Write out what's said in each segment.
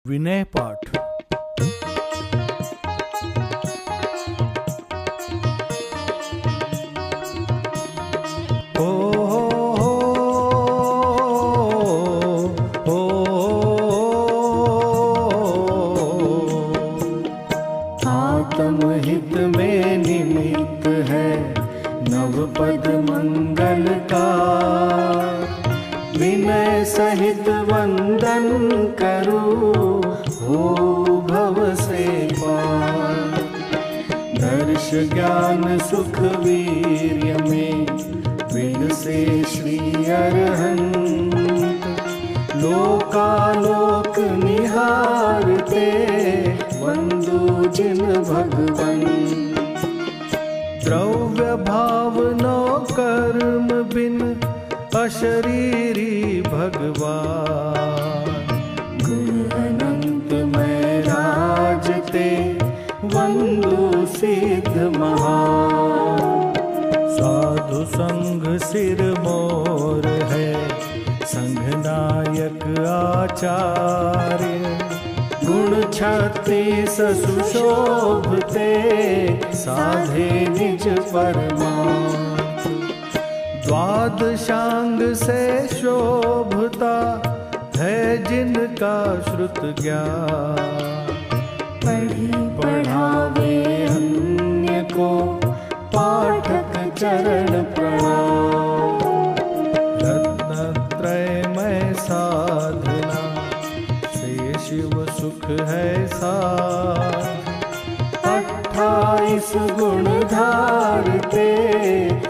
विनय पाठ। आत्महित में निमित्त है नवपद मंगल का, विनय सहित वंदन करूं हो भव से पार। दर्श ज्ञान सुख वीर्य में विलसे श्री अरहंत, लोकालोक निहारते वंदु जिन भगवन। द्रव्य भावनो कर्म बिन अशरीरी भगवान, गुण अनंत में राजते वंदु सिद्ध महान। साधु संग सिर मोर है संघ नायक आचार्य, गुण 36 सुशोभते साधे निज परमार्थ। द्वादशांग से शोभता है जिनका श्रुत ज्ञान, पढ़ी पढ़ावे अन्य को पाठक चरण प्रणाम। रत्नत्रय में साधना से शिव सुख है साध, 28 गुण धारते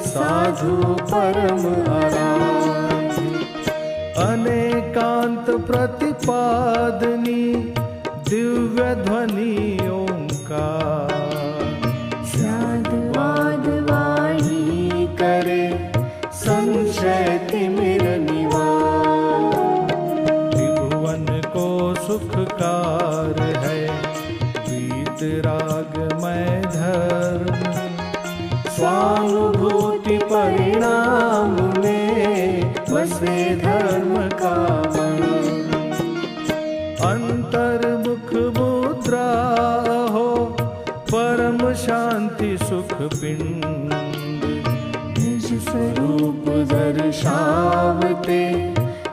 साधु परम आराध्य। अनेकांत प्रतिपादनी दिव्य ध्वनि ओंकार, शाद वाद वाणी करे संशय तिमिर निवार। त्रिभुवन को सुखकार है वीतराग में धर्म, स्वानुभूति परिणाम में बसे धर्म का मन। अंतर्मुख मुद्रा हो परम शांति सुख पिंड, निज स्वरूप दर्शावते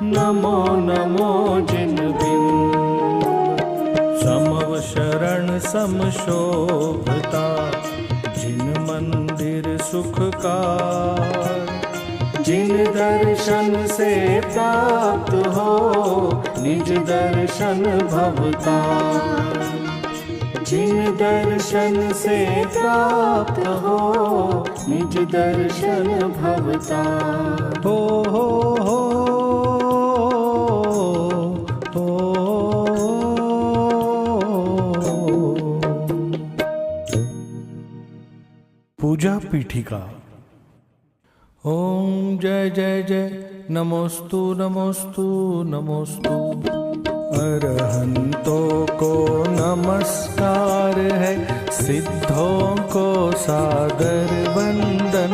नमो नमो जिन बिंद। समव शरण सम शोभता जिन मंदिर सुखकार, जिन दर्शन से प्राप्त हो निज दर्शन भवता। जिन दर्शन से प्राप्त हो निज दर्शन भवता। हो हो हो पूजा पीठिका। ओम जय जय जय नमोस्तु नमोस्तु नमोस्तु। अरहंतों को नमस्कार है, सिद्धों को सादर वंदन,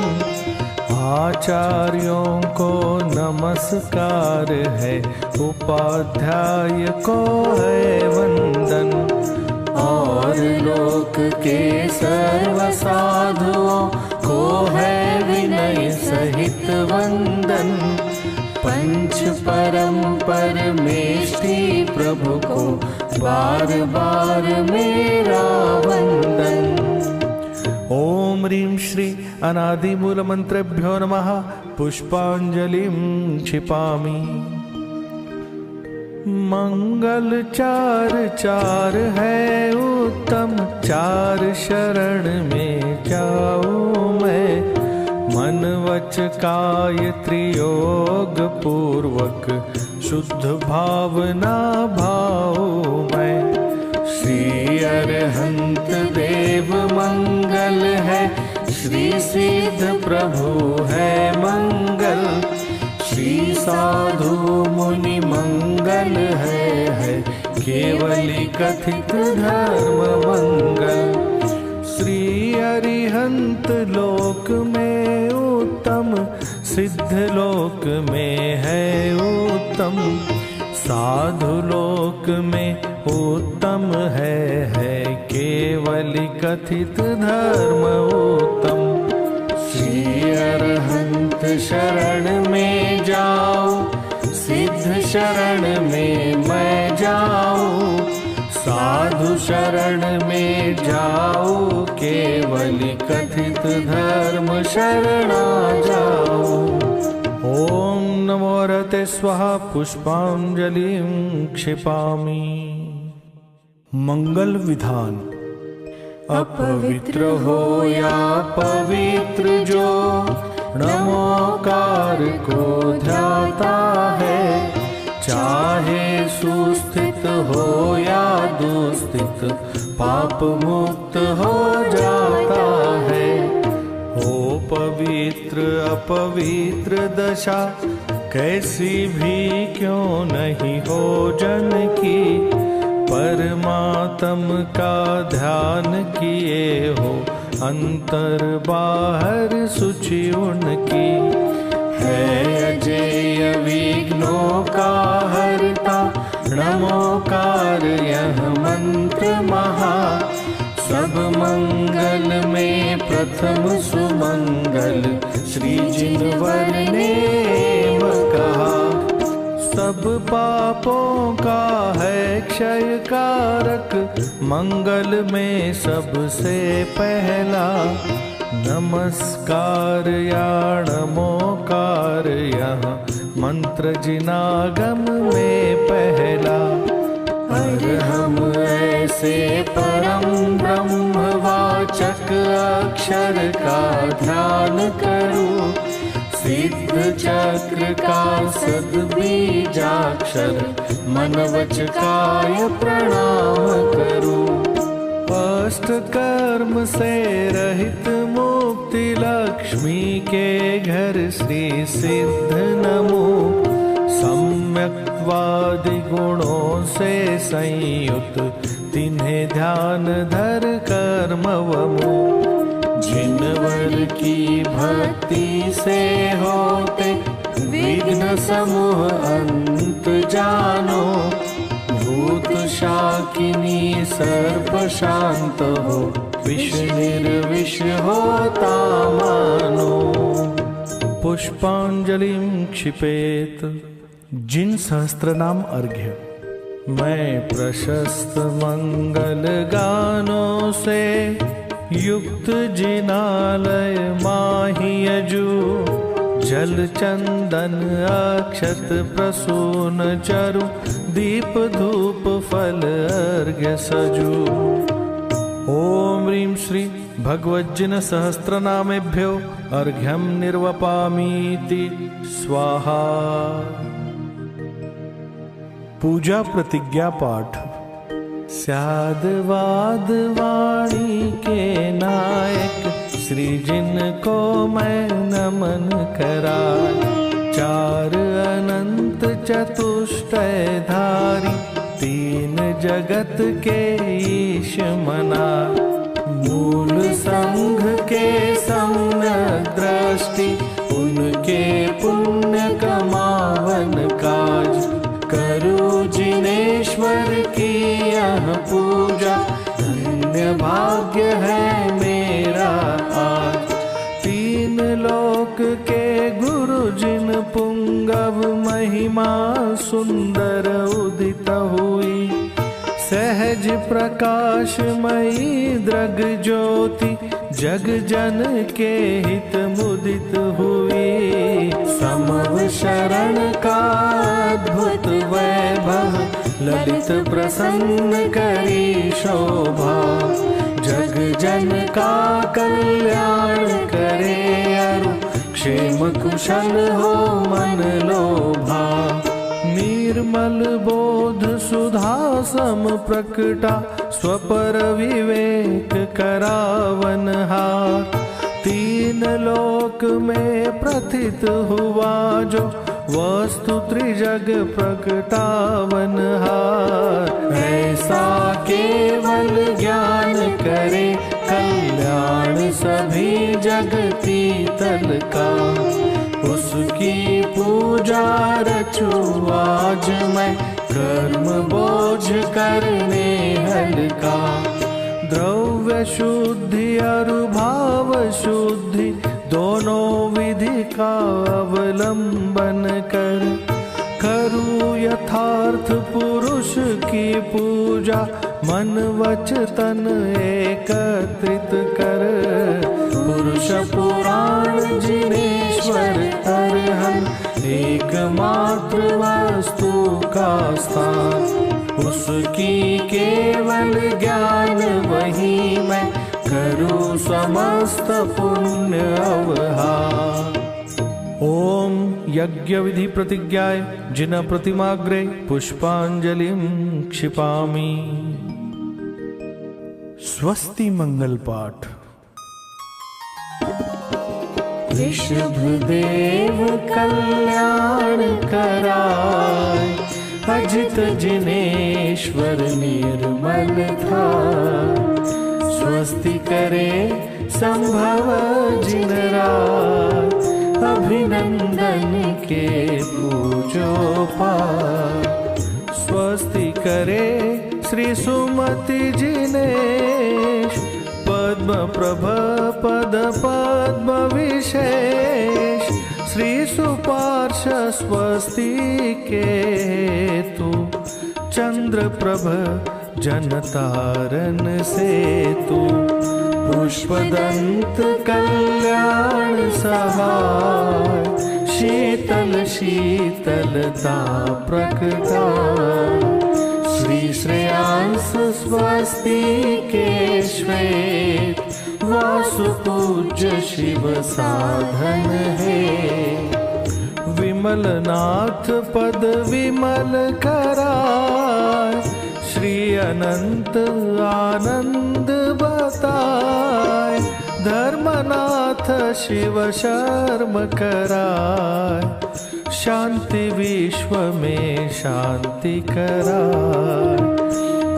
आचार्यों को नमस्कार है, उपाध्याय को है वंदन। और लोक के सर्व साधुओं को है विनय सहित वंदन। पंच परम परमेष्टि प्रभु को बार बार मेरा वंदन। ओम ह्रीं श्री अनादि मूल मंत्रेभ्यो नमः। पुष्पांजलिं क्षिपामि। मंगल चार चार है उत्तम, चार शरण में जाऊं मैं। मन वच काय त्रियोग पूर्वक, शुद्ध भावना भाऊ मैं। श्री अरहंत देव मंगल है, श्री सिद्ध प्रभु है मंगल। श्री साधु मुनि मंगल है केवली कथित धर्म मंगल। श्री अरिहंत लोक में उत्तम, सिद्ध लोक में है उत्तम। साधु लोक में उत्तम है केवल कथित धर्म उत्तम। श्री अरहंत शरण में जाओ, सिद्ध शरण में मैं जाऊं। साधु शरण में जाओ, केवल कथित धर्म शरणा जाओ। ओम नमो रते स्वाहा पुष्पांजलिं क्षिपामि। मंगल विधान। अपवित्र हो या पवित्र जो नमोकार को ध्याता है, चाहे सुस्थित हो या दुस्थित पाप मुक्त हो जाता है। हो पवित्र अपवित्र दशा कैसी भी क्यों नहीं हो जन की, परमात्म का ध्यान किए हो अंतर बाहर सूची उनकी। है अजेय विघ्नों का हरता, नमोकार यह मंत्र महा। सब मंगल में प्रथम सुमंगल, श्री जिनवर ने कहा। सब पापों का है क्षय कारक, मंगल में सबसे पहला। नमस्कार या नमोकार यहाँ मंत्र जिनागम में पहला। अरहम ऐसे परम ब्रह्मवाचक अक्षर का ध्यान करूं, सिद्ध चक्र का सद्बीजाक्षर मन वच काय प्रणाम करूं। अष्ट कर्म से रहित मुक्ति लक्ष्मी के घर श्री सिद्ध नमो। सम्यक्वादि गुणों से संयुक्त तिन्हें ध्यान धर कर्मवमो। जिनवर की भक्ति से होते विघ्न समूह अंत जानो। भूत शाकिनी सर्प शांत हो, विष निर्विष होता मानो। पुष्पांजलिं क्षिपेत। जिन सहस्त्रनाम अर्घ्य। मैं प्रशस्त मंगल गानों से युक्त जिनालय माहियजू। जल चंदन अक्षत प्रसून चरु, दीप धूप फल अर्घ्य सजू। ओम ह्रीं श्री भगवज्जिन सहस्रनामेभ्यो अर्घ्यं निर्वपामीति स्वाहा। पूजा प्रतिज्ञा पाठ। स्यादवाद वाणी के नायक, श्री जिनको मैं नमन कराय। चार अनंत चतुष्टयधारी, तीन जगत के ईश मना। मूल संघ के सम्यक दृष्टि, उनके पुण्य कमावन काज। करूं जिनेश्वर की यह पूजा, धन्य भाग्य है मेरा आज। तीन लोक के गुरु जिन पुंगव, महिमा सुंदर उदित हुई। सहज प्रकाशमयी दृग ज्योति, जग जन के हित मुदित हुई। समव शरण का अद्भुत वैभव, ललित प्रसन्न करी शोभा। जग जन का कल्याण करे अरु, क्षेम कुशल हो मन लोभा। निर्मल बोध सुधा सम प्रकटा, स्वपर विवेक करावनहार। तीन लोक में प्रथित हुआ जो, वस्तु त्रिजग प्रकटावनहार। ऐसा केवल ज्ञान करे, कल्याण सभी जगती तल का। उसकी की पूजा रचूं आज मैं, कर्म बोझ करने हल्का। द्रव्य शुद्धि और भाव शुद्धि दोनों विधि का अवलंबन कर, करूं यथार्थ पुरुष की पूजा, मन वच तन एकत्रित कर। पुरुष पुराण जिनेश्वर अरहन, एकमात्र वस्तु का स्थान, उसकी केवल ज्ञान वही मैं, करूं समस्त पुण्य अवहार। ओम यज्ञ विधि प्रतिज्ञाय जिन प्रतिमाग्रे पुष्पांजलिं क्षिपामि। स्वस्ति मंगल पाठ। ऋषभदेव कल्याण कराय, अजित जिनेश्वर निर्मल था। स्वस्ति करे संभव जिन रात, अभिनंदन के पूजो पार। स्वस्ति करे श्री सुमति जिनेश, पद्म प्रभ पद पद्म विशेष। श्री सुपार्श स्वस्ति के हेतु, चंद्र प्रभ जनतारण सेतु। पुष्पदंत कल्याण सहाय, शीतल शीतलता प्रकटाय। श्री श्रेयांस स्वस्ति के श्वेत, वासुपूज्य शिव साधन है। विमल नाथ पद विमल कराय, श्री अनंत आनंद बताय। धर्मनाथ शिव शर्म कराय, शांति विश्व में शांति कराय।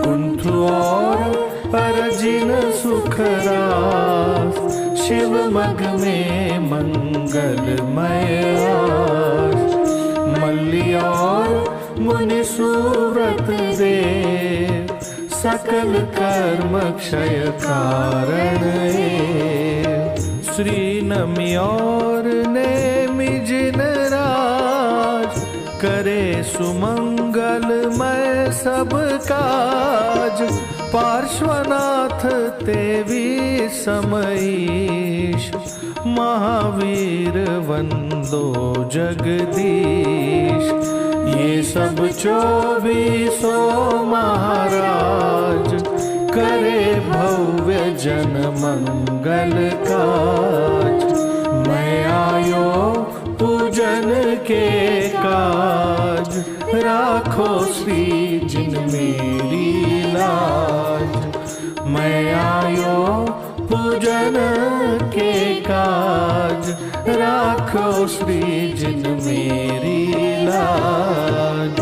कुंठु और परजिन सुख रास, शिव मग में मंगलमय आस। मल्ली और मुनि सुव्रत देव, सकल कर्म क्षय कारण है। श्री नमी और नेमि जिन राज, करे सुमंगलमय सब काज। पार्श्वनाथ तेवी समईश, महावीर वंदो जगदीश। ये सब 24 महाराज, करे भव्य जन मंगल काज। मैं आयो पूजन के काज, राखो श्री जिन मेरी लाज। मैं आयो पूजन के काज, राखो श्री जिन मेरी लाज।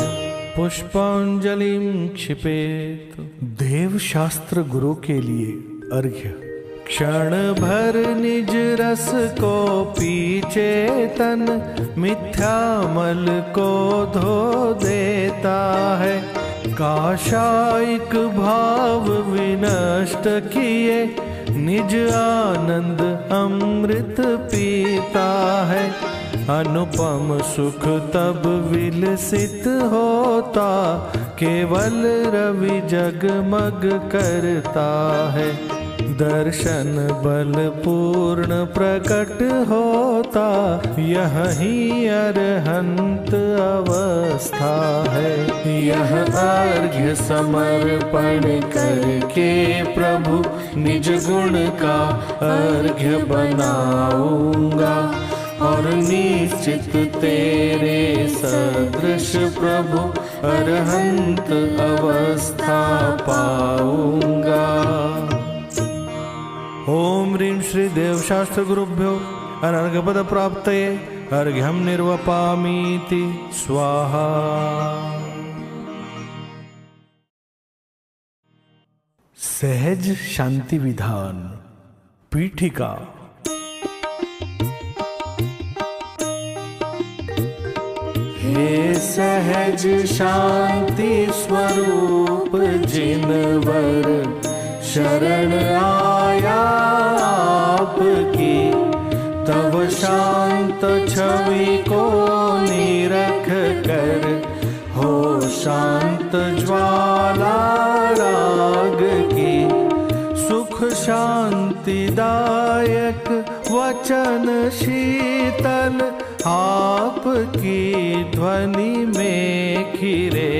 पुष्पांजलिं क्षिपेत। देव शास्त्र गुरु के लिए अर्घ्य। क्षण भर निज रस को पीछे तन, मिथ्यामल को धो देता है। काशायिक भाव विनष्ट किए, निज आनंद अमृत पीता है। अनुपम सुख तब विलसित होता, केवल रवि जगमग करता है। दर्शन बल पूर्ण प्रकट होता, यही अरहंत अवस्था है। यह अर्घ्य समर्पण करके प्रभु, निज गुण का अर्घ्य बनाऊंगा। और निश्चित तेरे सदृश प्रभु, अरहंत अवस्था पाऊंगा। ओम ह्रीं श्री देवशास्त्र गुरुभ्यो अनर्घपद प्राप्तये अर्घ्यं निर्वपामीति स्वाहा। सहज शांति विधान पीठिका। ये सहज शांति स्वरूप जिनवर शरण आया आपकी, तब शांत छवि को निरख कर हो शांत ज्वाला राग की। सुख शांतिदायक वचन शीतल आपकी ध्वनि में खिरे,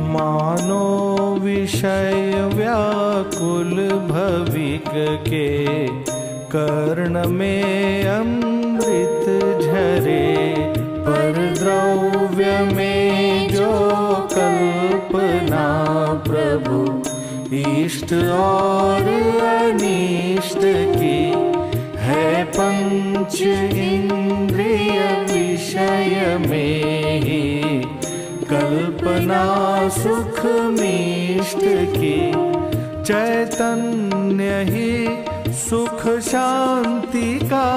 मानो विषय व्याकुल भविक के कर्ण में अमृत झरे। पर द्रव्य में जो कल्पना प्रभु इष्ट और अनिष्ट की, है पंच इंद्रिय विषय में ही कल्पना सुख मिष्ट की। चैतन्य ही सुख शांति का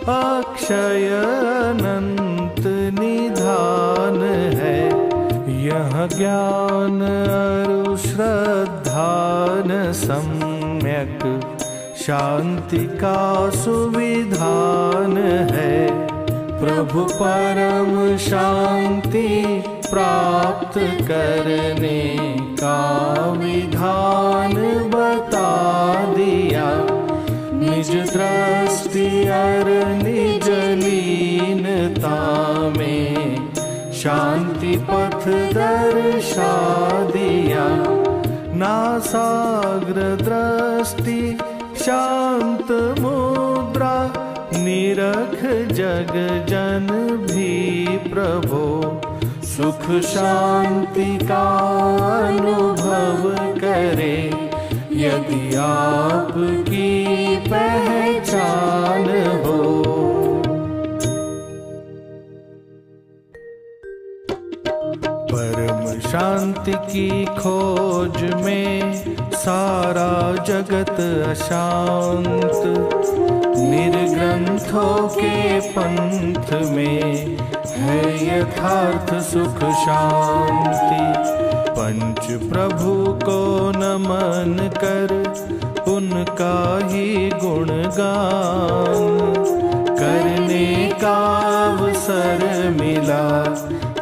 अक्षय अनंत निधान है। यह ज्ञान अरु श्रद्धान सम्यक शांति का सुविधान है। प्रभु परम शांति प्राप्त करने का विधान बता दिया। निज दृष्टि और निज लीनता में शांति पथ दर्शा दिया। नासाग्र दृष्टि शांत मुद्रा निरख जग जन भी प्रभो। सुख शांति का अनुभव करे यदि आपकी पहचान हो। परम शांति की खोज में सारा जगत अशांत, निर्ग्रंथों के पंथ में है यथार्थ सुख शांति। पंच प्रभु को नमन कर उनका ही गुणगान करने का अवसर मिला,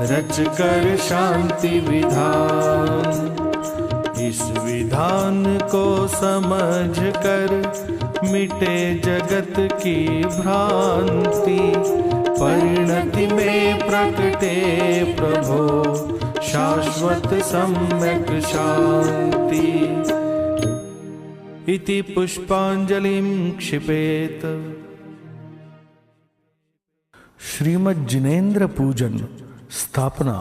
रच कर शांति विधान। इस विधान को समझ कर मिटे जगत की भ्रांति। परिणति में प्रकटे प्रभो शाश्वत सम्यक शांति। इति पुष्पांजलिं क्षिपेत। श्रीमद् जिनेन्द्र पूजन स्थापना।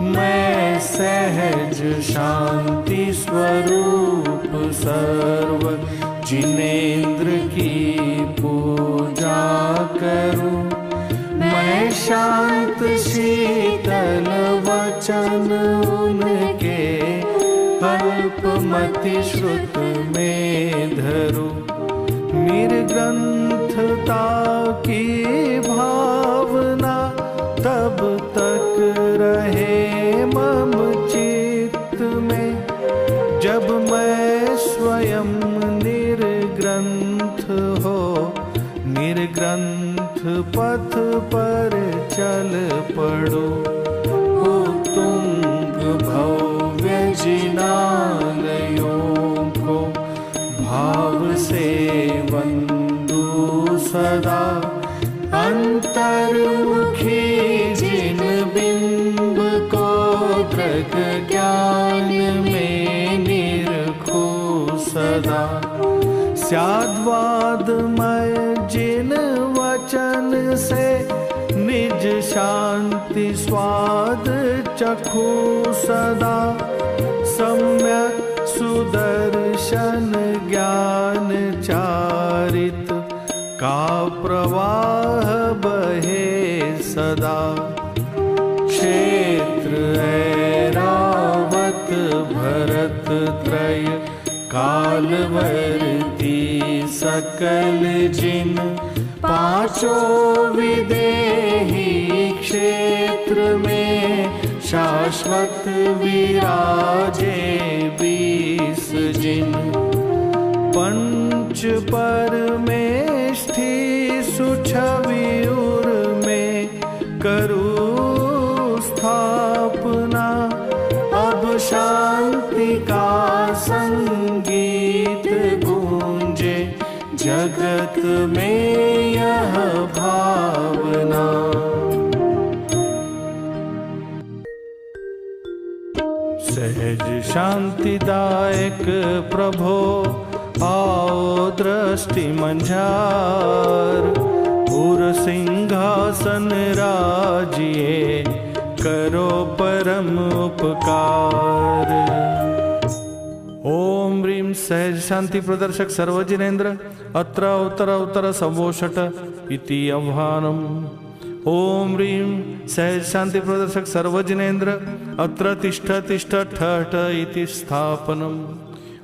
मैं सहज शांति स्वरूप सर्व जिनेन्द्र की पूजा करूं। मैं शांत शीतल वचन उनके अल्पमति श्रुत में धरूं। निर्ग्रंथता की भावना तब तक रहे मम चित्त में, जब मैं स्वयं निर्ग्रंथ हो निर्ग्रंथ पथ पर चल पड़ो। तुंग भव्य जिनालयों को भाव से वंदू सदा। अंतर्मुखी जिन बिंब को दृग ज्ञान में निरखो सदा। स्याद्वादमय जिन वचन से निज शांति स्वाद चखू सदा। सम्यक सुदर्शन ज्ञान चारित का प्रवाह बहे सदा। क्षेत्र ऐरावत भरत त्रय कालवर्ती सकल जिन पांचों विदेही क्षेत्र में शाश्वत विराजे 20 जिन। पंच परमेष्ठि सुछविउर में करूं स्थापना। अब शांति का संगीत गूंजे जगत में यह भावना। सहज शांतिदायक प्रभो आओ दृष्टि मंझार। उर सिंहासन राजिए करो परम उपकार। ओम ह्रीं सहज शांति प्रदर्शक सर्वजिनेन्द्र अत्र उत्तर उत्तर संवोषट इति आह्वानम्। ओम ह्रीं सहज शांति प्रदर्शक सर्वजिनेन्द्र अत्र तिष्ठ तिष्ठ ठठ इति स्थापनम्।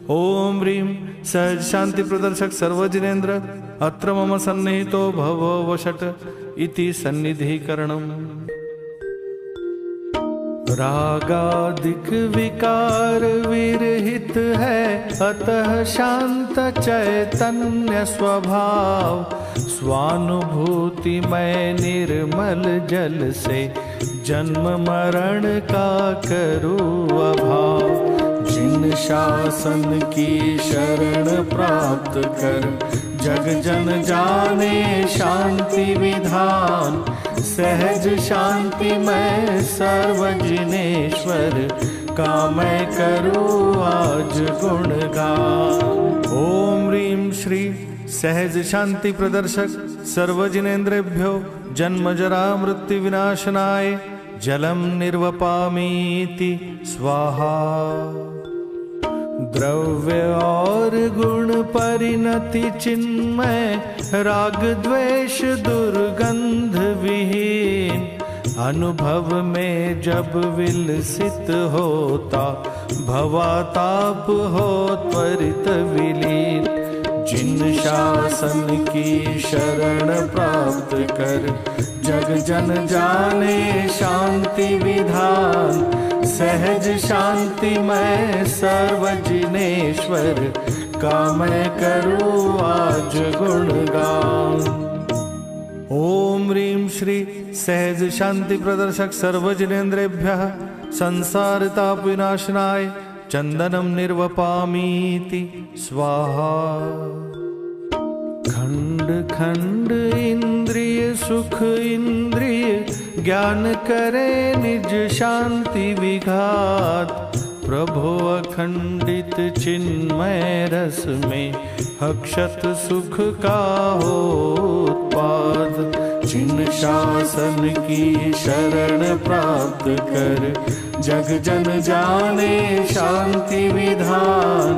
ओम ह्रीं सहज शांति प्रदर्शक सर्वजिनेन्द्र अत्र मम सन्निहितो भव वषट इति सन्निधिकरणम्। रागादिक विकार विरहित है अतः शांत चैतन्य स्वभाव। स्वानुभूति में निर्मल जल से जन्म मरण का करूँ अभाव। जिन शासन की शरण प्राप्त कर जग जन जाने शांति विधान। सहज शांति मैं सर्वजिनेश्वर का मैं करूँ आज गुणगान। ओम ह्रीं श्री सहज शांति प्रदर्शक सर्वजिनेन्द्रेभ्यो जन्म जरा मृत्यु विनाशनाय जलम निर्वपामीति स्वाहा। द्रव्य और गुण परिणति चिन्मय राग द्वेष दुर्गंध विहीन। अनुभव में जब विलसित होता भवाताप हो त्वरित विलीन। जिन शासन की शरण प्राप्त कर जग जन जाने शांति विधान। सहज शांति मैं सर्वजिनेश्वर का मैं करूँ आज गुणगान। ओम ह्रीं श्री सहज शांति प्रदर्शक सर्वजिनेन्द्रेभ्यः संसार ताप विनाशनाय चंदनम निर्वपामीति स्वाहा। खंड खंड इंद्रिय सुख इंद्रिय ज्ञान करे निज शांति विघात। प्रभो अखंडित चिन्मय रस में अक्षत सुख का हो उत्पाद। जिन शासन की शरण प्राप्त कर जग जन जाने शांति विधान।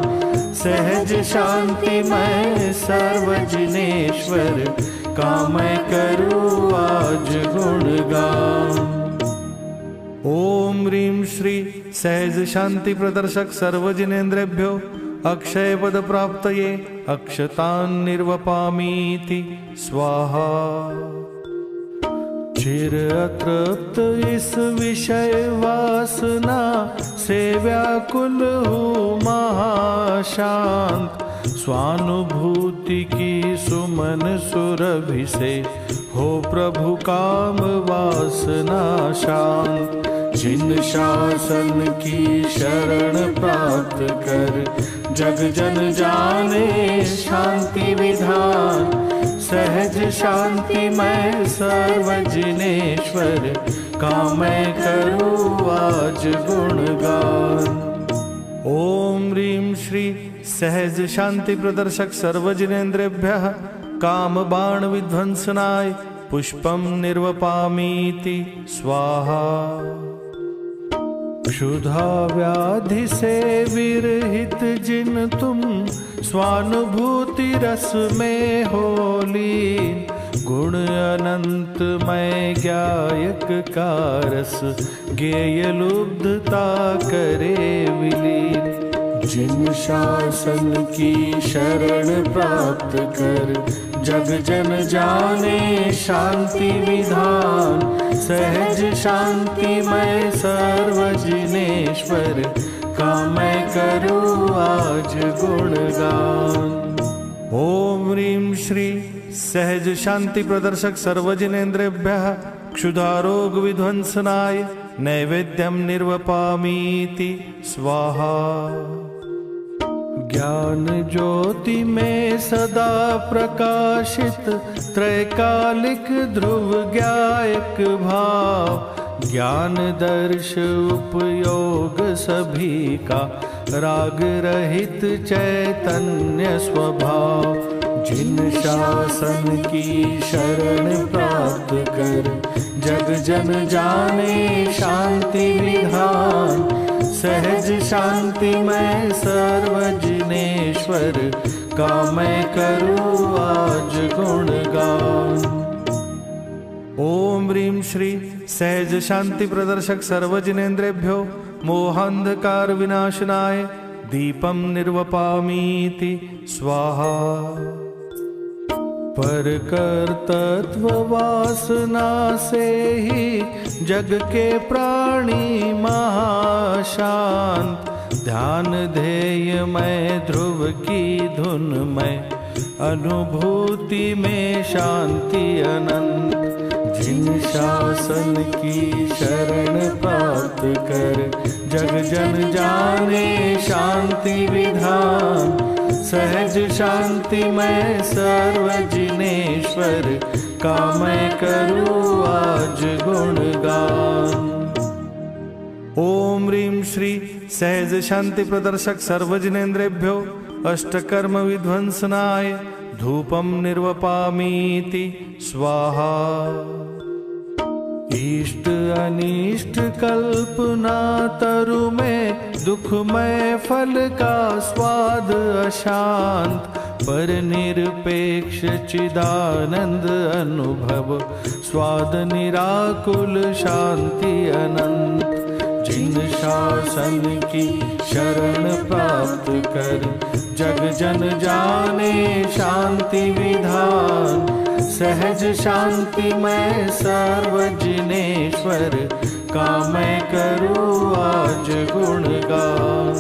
सहज शांति मैं सर्वजिनेश्वर का मैं करूँ आज गुणगान। ओम ह्रीं श्री सहज शांति प्रदर्शक सर्वजिनेन्द्रेभ्यो अक्षय पद प्राप्तये अक्षतान् निर्वपामीति स्वाहा। चिर अतृप्त इस विषय वासना से व्याकुल हूँ महाशांत। स्वानुभूति की सुमन सुरभि से हो प्रभु काम वासना शांत। जिन शासन की शरण प्राप्त कर जग जन जाने शांति विधान। सहज शांति मैं सर्वजिनेश्वर का मैं करूँ आज गुणगान। ओम ह्रीं श्री सहज शांति प्रदर्शक सर्वजिनेन्द्रेभ्यः काम बाण विध्वंसनाय पुष्पम निर्वपामीति स्वाहा। क्षुधा व्याधि से विरहित जिन तुम स्वानुभूति रस में हो लीन। गुण अनंत मैं गायक का रस गेय लुब्धता करे विलीन। जिन शासन की शरण प्राप्त कर जग जन जाने शांति विधान। सहज शांति मैं सर्व जिनेश्वर का मैं करूँ आज गुणगान। ओम ह्रीं श्री सहज शांति प्रदर्शक सर्वजिनेन्द्रेभ्यः क्षुधारोग विध्वंसनाय नैवेद्यम निर्वपामीति स्वाहा। ज्ञान ज्योति में सदा प्रकाशित त्रैकालिक ध्रुव ज्ञायक भाव। ज्ञान दर्श उपयोग सभी का राग रहित चैतन्य स्वभाव। जिन शासन की शरण प्राप्त कर जग जन जाने शांति विधान। सहज शांति मैं सर्व जिनेश्वर का मैं करूँ आज गुणगान। ओम ह्रीं श्री सहज शांति प्रदर्शक सर्वजिनेन्द्रेभ्यो मोहांधकार विनाशनाय दीपम निर्वपामीति स्वाहा। पर कर्तृत्व वासना से ही जग के प्राणी महाशांत। ध्यान ध्येय में ध्रुव की धुन में अनुभूति में शांति अनंत। जिन शासन की शरण प्राप्त कर जग जन जाने शांति विधान। सहज शांति मैं सर्व जिनेश्वर का मैं करूँ आज गुणगान। ओम ह्रीं श्री सहज शांति प्रदर्शक सर्वजिनेन्द्रेभ्यो अष्टकर्म विध्वंसनाय धूपम निर्वपामीति स्वाहा। इष्ट अनिष्ट कल्पना तरु में दुखमय फल का स्वाद अशांत। पर निरपेक्ष चिदानंद अनुभव स्वाद निराकुल शांति अनंत। जिन शासन की शरण प्राप्त कर जग जन जाने शांति विधान। सहज शांति मैं सर्व जिनेश्वर का मैं करूँ आज गुणगान।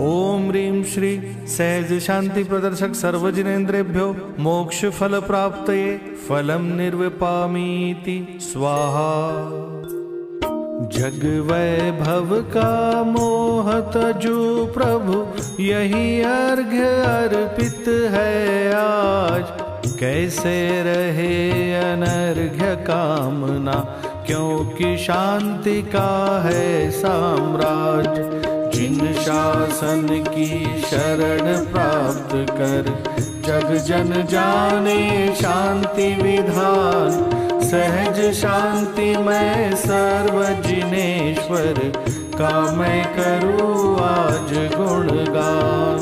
ओम ह्रीं श्री सहज शांति प्रदर्शक सर्वजिनेन्द्रेभ्यो मोक्ष फल प्राप्तये फलम निर्विपामीति स्वाहा। जग वैभव का मोह तजु प्रभु यही अर्घ्य अर्पित है आज। कैसे रहे अनर्घ्य कामना क्योंकि शांति का है साम्राज्य। जिन शासन की शरण प्राप्त कर जग जन जाने शांति विधान। सहज शांति मैं सर्व जिनेश्वर का मैं करूँ आज गुणगान।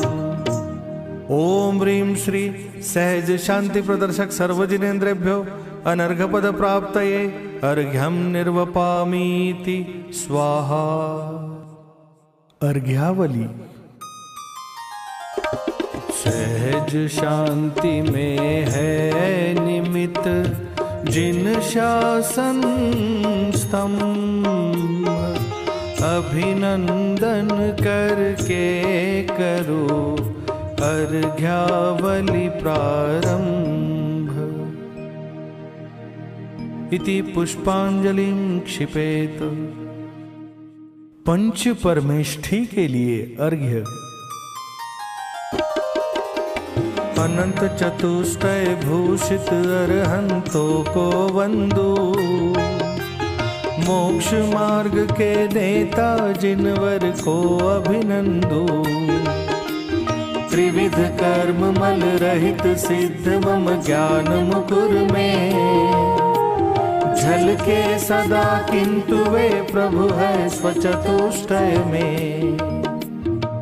ओम ह्रीं श्री सहज शांति प्रदर्शक सर्वजिनेन्द्रेभ्यो अनर्घपद प्राप्तये अर्घ्यम निर्वपामीति स्वाहा। अर्घ्यावली। सहज शांति में है निमित्त जिन शासन स्तंभ। अभिनंदन करके करो अर्घ्यावली प्रारंभ। इति पुष्पांजलिं क्षिपेत। पंच परमेष्ठी के लिए अर्घ्य। अनंत चतुष्टय भूषित अरहंतों को वंदो। मोक्ष मार्ग के नेता जिनवर को अभिनंदो। त्रिविध कर्म मल रहित सिद्ध मम ज्ञान मुकुर में। झलके सदा किंतु वे प्रभु है स्वचतुष्टय में।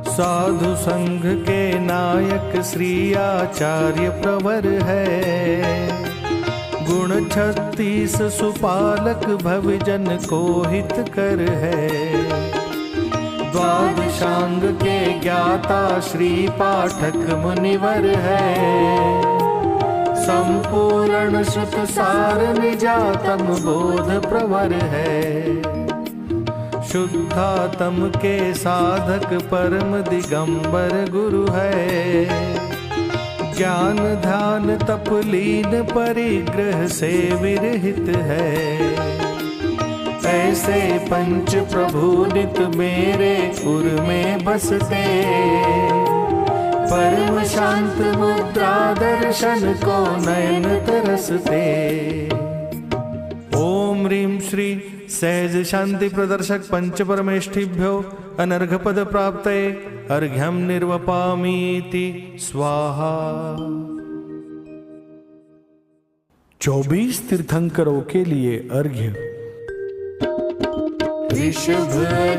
साधु संघ के नायक श्री आचार्य प्रवर है। गुण 36 सुपालक भवजन को हित कर है। द्वादशांग के ज्ञाता श्री पाठक मुनिवर है। संपूर्ण श्रुत सार निजातम बोध प्रवर है। शुद्धात्म के साधक परम दिगंबर गुरु है। ज्ञान ध्यान तप लीन परिग्रह से विरहित है। ऐसे पंच प्रभु नित मेरे उर में बसते। परम शांत मुद्रा दर्शन को नयन तरसते। ओम ह्रीं श्री सहज शांति प्रदर्शक पंच परमेष्ठिभ्यो अनर्घ पद प्राप्तये अर्घ्यम निर्वपामीति स्वाहा। 24 तीर्थंकरों के लिए अर्घ्य। ऋषभ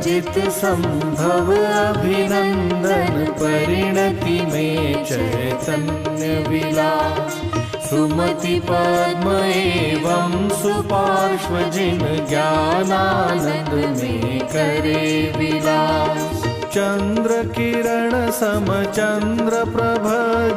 जित संभव अभिनंदन परिणति में चैतन्य विलास। सुमति पद्म एवं सुपार्श्व जिन ज्ञानानंद में करे विलास। चंद्र किरण सम चंद्र प्रभ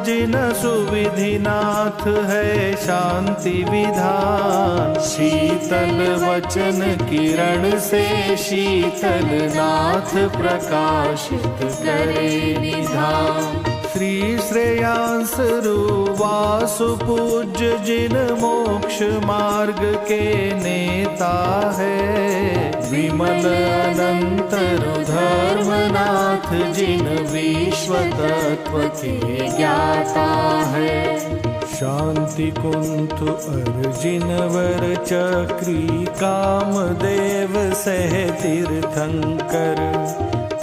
जिन सुविधिनाथ है शांति विधान। शीतल वचन किरण से शीतल नाथ प्रकाशित करे निधान। श्री श्रेयांस रूवासु पूज्य जिन मोक्ष मार्ग के नेता है। विमल अनंत धर्मनाथ जिन विश्व तत्व के ज्ञाता है। शांति कुंठ अर्जिन वर चक्री कामदेव सह तीर्थंकर।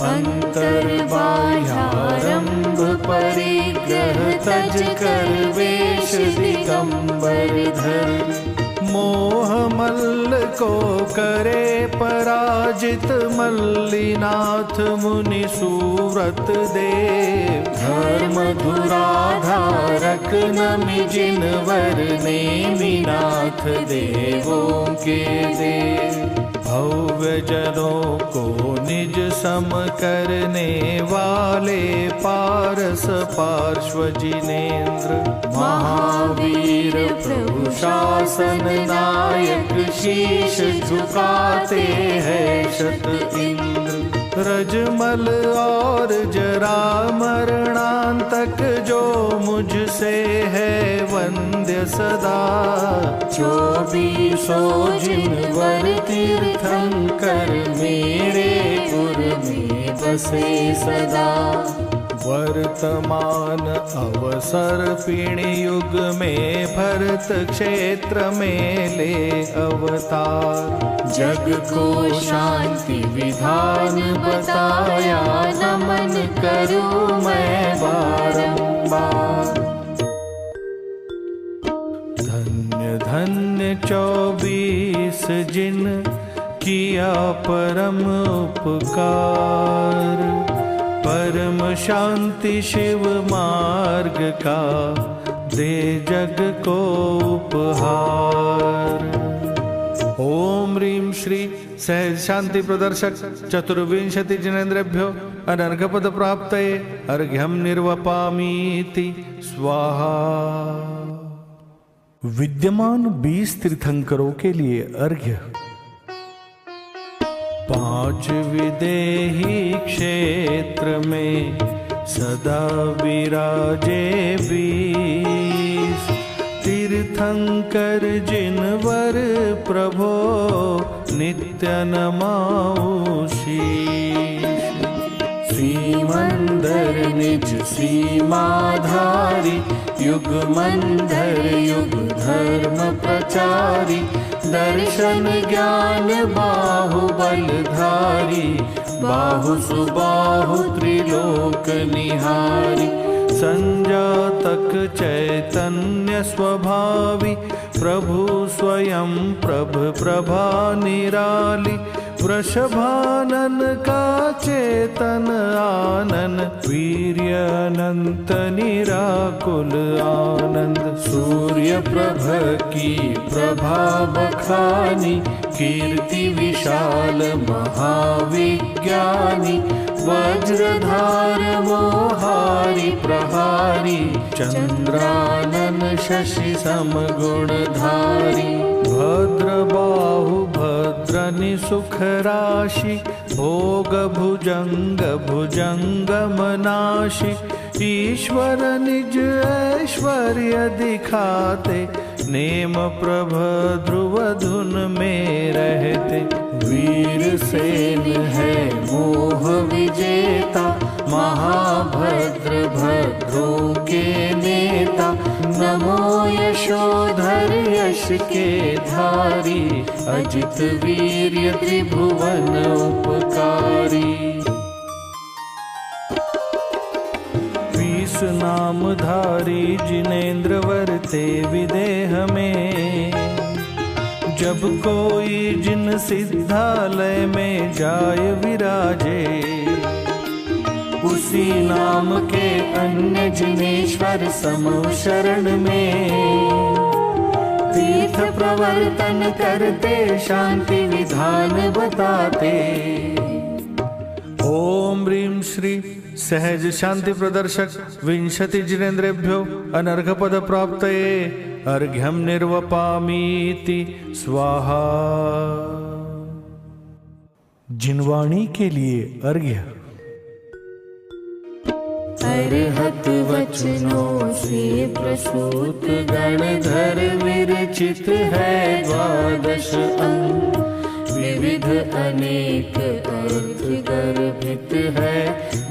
अंतर बाह्यारंभ परिग्रह तज कर वेश दिगंबर धर। मोह मल्ल को करे पराजित मल्लिनाथ मुनि सुव्रत देव। धर्म धुराधारक नमि जिन वर नेमिनाथ देवों के देव। भव्य जनों को निज सम करने वाले पारस पार्श्व जिनेन्द्र। महावीर प्रभु शासन नायक शीश झुकाते हैं शत इंद्र। रजमल और जरा मरणांतक जो मुझसे है वंद्य सदा। 24 जिन वर तीर्थंकर मेरे उर में बसे सदा। वर्तमान अवसर पिणी युग में भरत क्षेत्र में ले अवतार। जग को शांति विधान बताया नमन करूं मैं बारंबार। धन्य धन्य 24 जिन किया परम उपकार। परम शांति शिव मार्ग का दे जग को उपहार। ओम ह्रीं श्री सहज शांति प्रदर्शक चतुर्विंशति जिनेन्द्रेभ्यो अनर्घ पद प्राप्तये अर्घ्यम निर्वपामीति स्वाहा। विद्यमान 20 तीर्थंकरों के लिए अर्घ्य। 5 विदेही क्षेत्र में सदा विराजे 20। तीर्थंकर जिनवर प्रभो नित्य नमाओ शीश। श्रीमंदर निज सीमाधारी युगमंधर युग धर्म प्रचारी। दर्शन ज्ञान बाहुबलधारी बाहु सुबाहु त्रिलोक निहारी। संजातक चैतन्य स्वभावी प्रभु स्वयं प्रभ प्रभा निराली। वृषभानन का चेतन आनन, वीर्य अनंत निराकुल आनंद। सूर्य प्रभ की प्रभा बखानी, कीर्ति विशाल महाविज्ञानी। वज्रधार मोहारी प्रहारी, चंद्रानन शशि समगुणधारी। भद्र बाहु भद्रनि सुख राशि, भोग भुजंग भुजंगमनाशि। ईश्वर निज ऐश्वर्य दिखाते, नेम प्रभ ध्रुव धुन में रहते। वीर सेन है मोह विजेता, महाभद्र भद्रों के नेता। नमो यशोधर यश के धारी, अजित वीर्य त्रिभुवन उपकारी। नामधारी जिनेन्द्र वरते विदेह में, जब कोई जिन सिद्धालय में जाय विराजे। उसी नाम के अन्य जिनेश्वर समो शरण में, तीर्थ प्रवर्तन करते शांति विधान बताते। ओम ह्रीं श्री सहज शांति प्रदर्शक विंशति जिनेन्द्रेभ्यो अनर्घपद प्राप्तये अर्घ्यं निर्वपामीति स्वाहा। जिनवाणी के लिए अर्घ्य। अरहत वचनों से प्रसूत गणधर विरचित है द्वादश अंग। विविध अनेक अर्थ गर्भित है,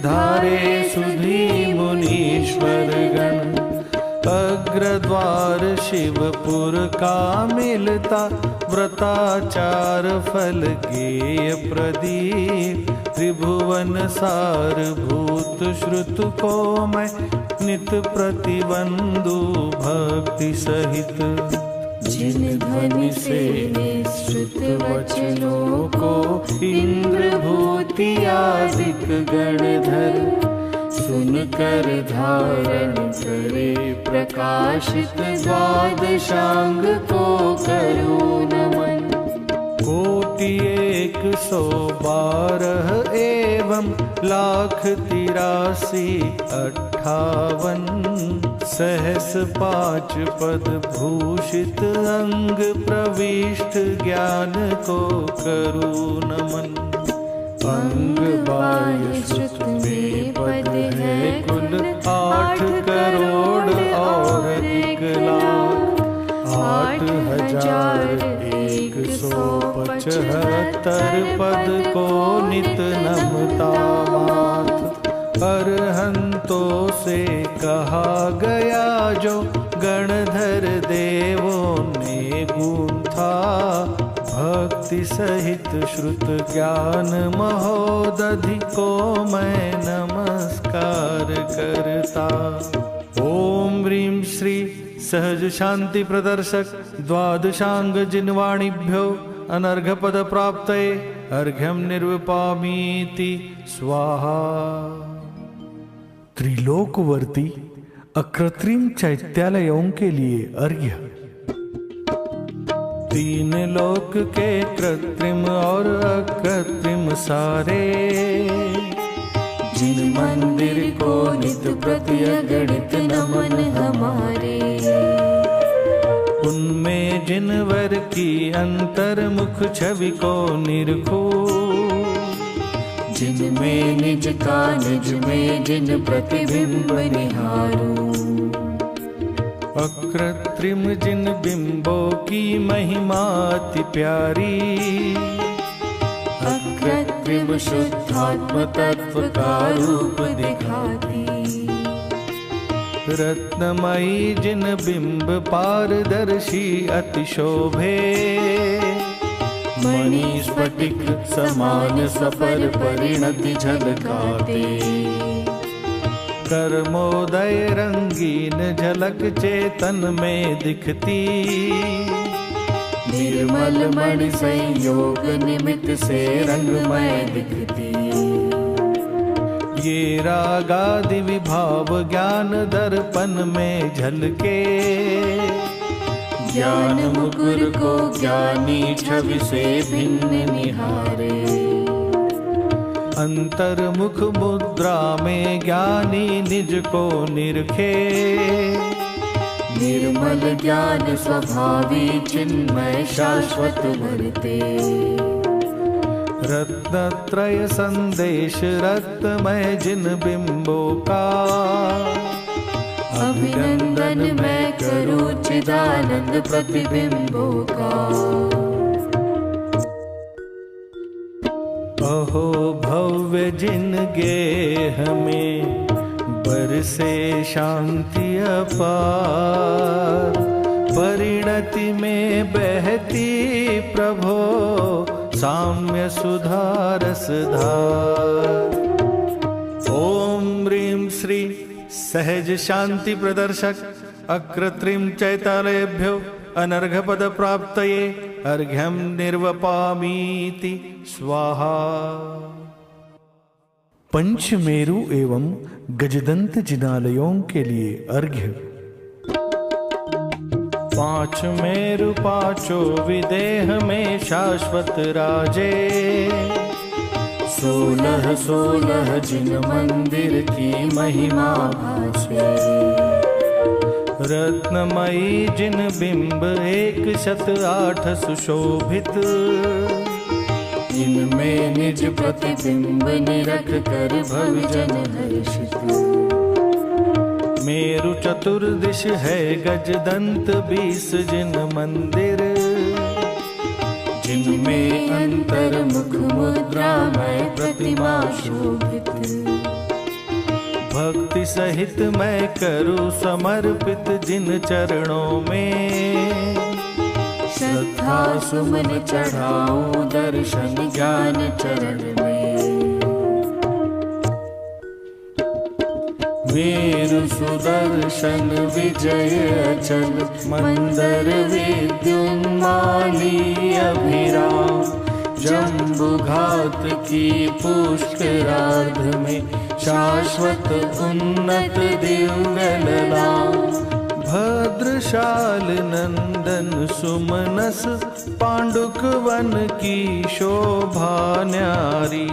धारे सुधी मुनीश्वर गण। अग्रद्वार शिवपुर का मिलता, व्रताचार फल गेय प्रदीप। त्रिभुवन सार भूत श्रुत को मैं, नित प्रतिबंधु भक्ति सहित। जिन ध्वनि से निश्रुत वचनों को, इंद्र भूति आदिक गणधर। सुनकर धारण करे प्रकाशित, द्वादशांग को करो नमन। कोटि 112 एवं लाख 83,58। सहस 5 पद भूषित अंग, प्रविष्ट ज्ञान को करू नमन। अंग बाह्य श्रुत में पद है कुल 8 करोड़ और 1 लाख। 8,175 पद को नित नमता माथ। अरहंतों से कहा गया जो, गणधर देवों ने गूंथा। भक्ति सहित श्रुत ज्ञान महोदधि को मैं नमस्कार करता। ओम ह्रीं श्री सहज शांति प्रदर्शक द्वादशांग जिनवाणीभ्यो अनर्घपद प्राप्तये अर्घ्यं निर्विपामीति स्वाहा। त्रिलोकवर्ती अकृत्रिम चैत्यालयों के लिए अर्घ्य। 3 लोक के कृत्रिम और अकृत्रिम सारे, जिन मंदिर को नित प्रति अगणित नमन हमारे। उनमें जिनवर की अंतर्मुख छवि को निरखो, जिनमें निज का निज में जिन प्रतिबिंब निहारो। अकृत्रिम जिन बिंबों की महिमा अति प्यारी, अकृत्रिम शुद्धात्म तत्व का रूप दिखाती। रत्नमयी जिन बिंब पारदर्शी अति शोभे, मणि स्फटिक समान सफल परिणति झलकाते। कर्मोदय रंगीन झलक चेतन में दिखती, निर्मल मणि संयोग निमित्त से रंगमय दिखती। ये रागादि विभाव ज्ञान दर्पण में झलके, ज्ञान मुकुर को ज्ञानी छवि से भिन्न निहारे। अंतर्मुख मुद्रा में ज्ञानी निज को निरखे, निर्मल ज्ञान स्वभावी चिन्मय शाश्वत भरते। रत्नत्रय संदेश रत्नमय जिन बिंबों का, अभिनंदन मैं करूं चिदानंद प्रतिबिंबों का। अहो भव्य जिन गेह में बरसे शांति अपार, परिणति में बहती प्रभो साम्य सुधा रसधार। ओम ह्रीं श्री सहज शांति प्रदर्शक अकृत्रिम चैतालयेभ्यो अनर्घपद प्राप्तये अर्घ्यं निर्वपामीति स्वाहा। पंचमेरु एवं गजदंत जिनालयों के लिए अर्घ्य। पांच मेरु पांचों विदेह में शाश्वत राजे, 16 16 जिन मंदिर की महिमा भाषे। रत्नमयी जिन बिंब 108 सुशोभित, इनमें निज प्रतिबिंब निरख कर भवजन हर्षित। मेरु चतुर्दिश है गजदंत 20 जिन मंदिर, जिनमें अंतर्मुख मुद्रा में प्रतिमा शोभित। भक्ति सहित मैं करूं समर्पित जिन चरणों में, श्रद्धा सुमन चढ़ाऊं दर्शन ज्ञान चरण में। मेरु सुदर्शन विजय अचल मंदर विद्युन्माली अभिराम, जम्बुघात की पुष्करार्ध में शाश्वत उन्नत दिव्य ललाम। भद्रशाल नंदन सुमनस पांडुक वन की शोभा न्यारी,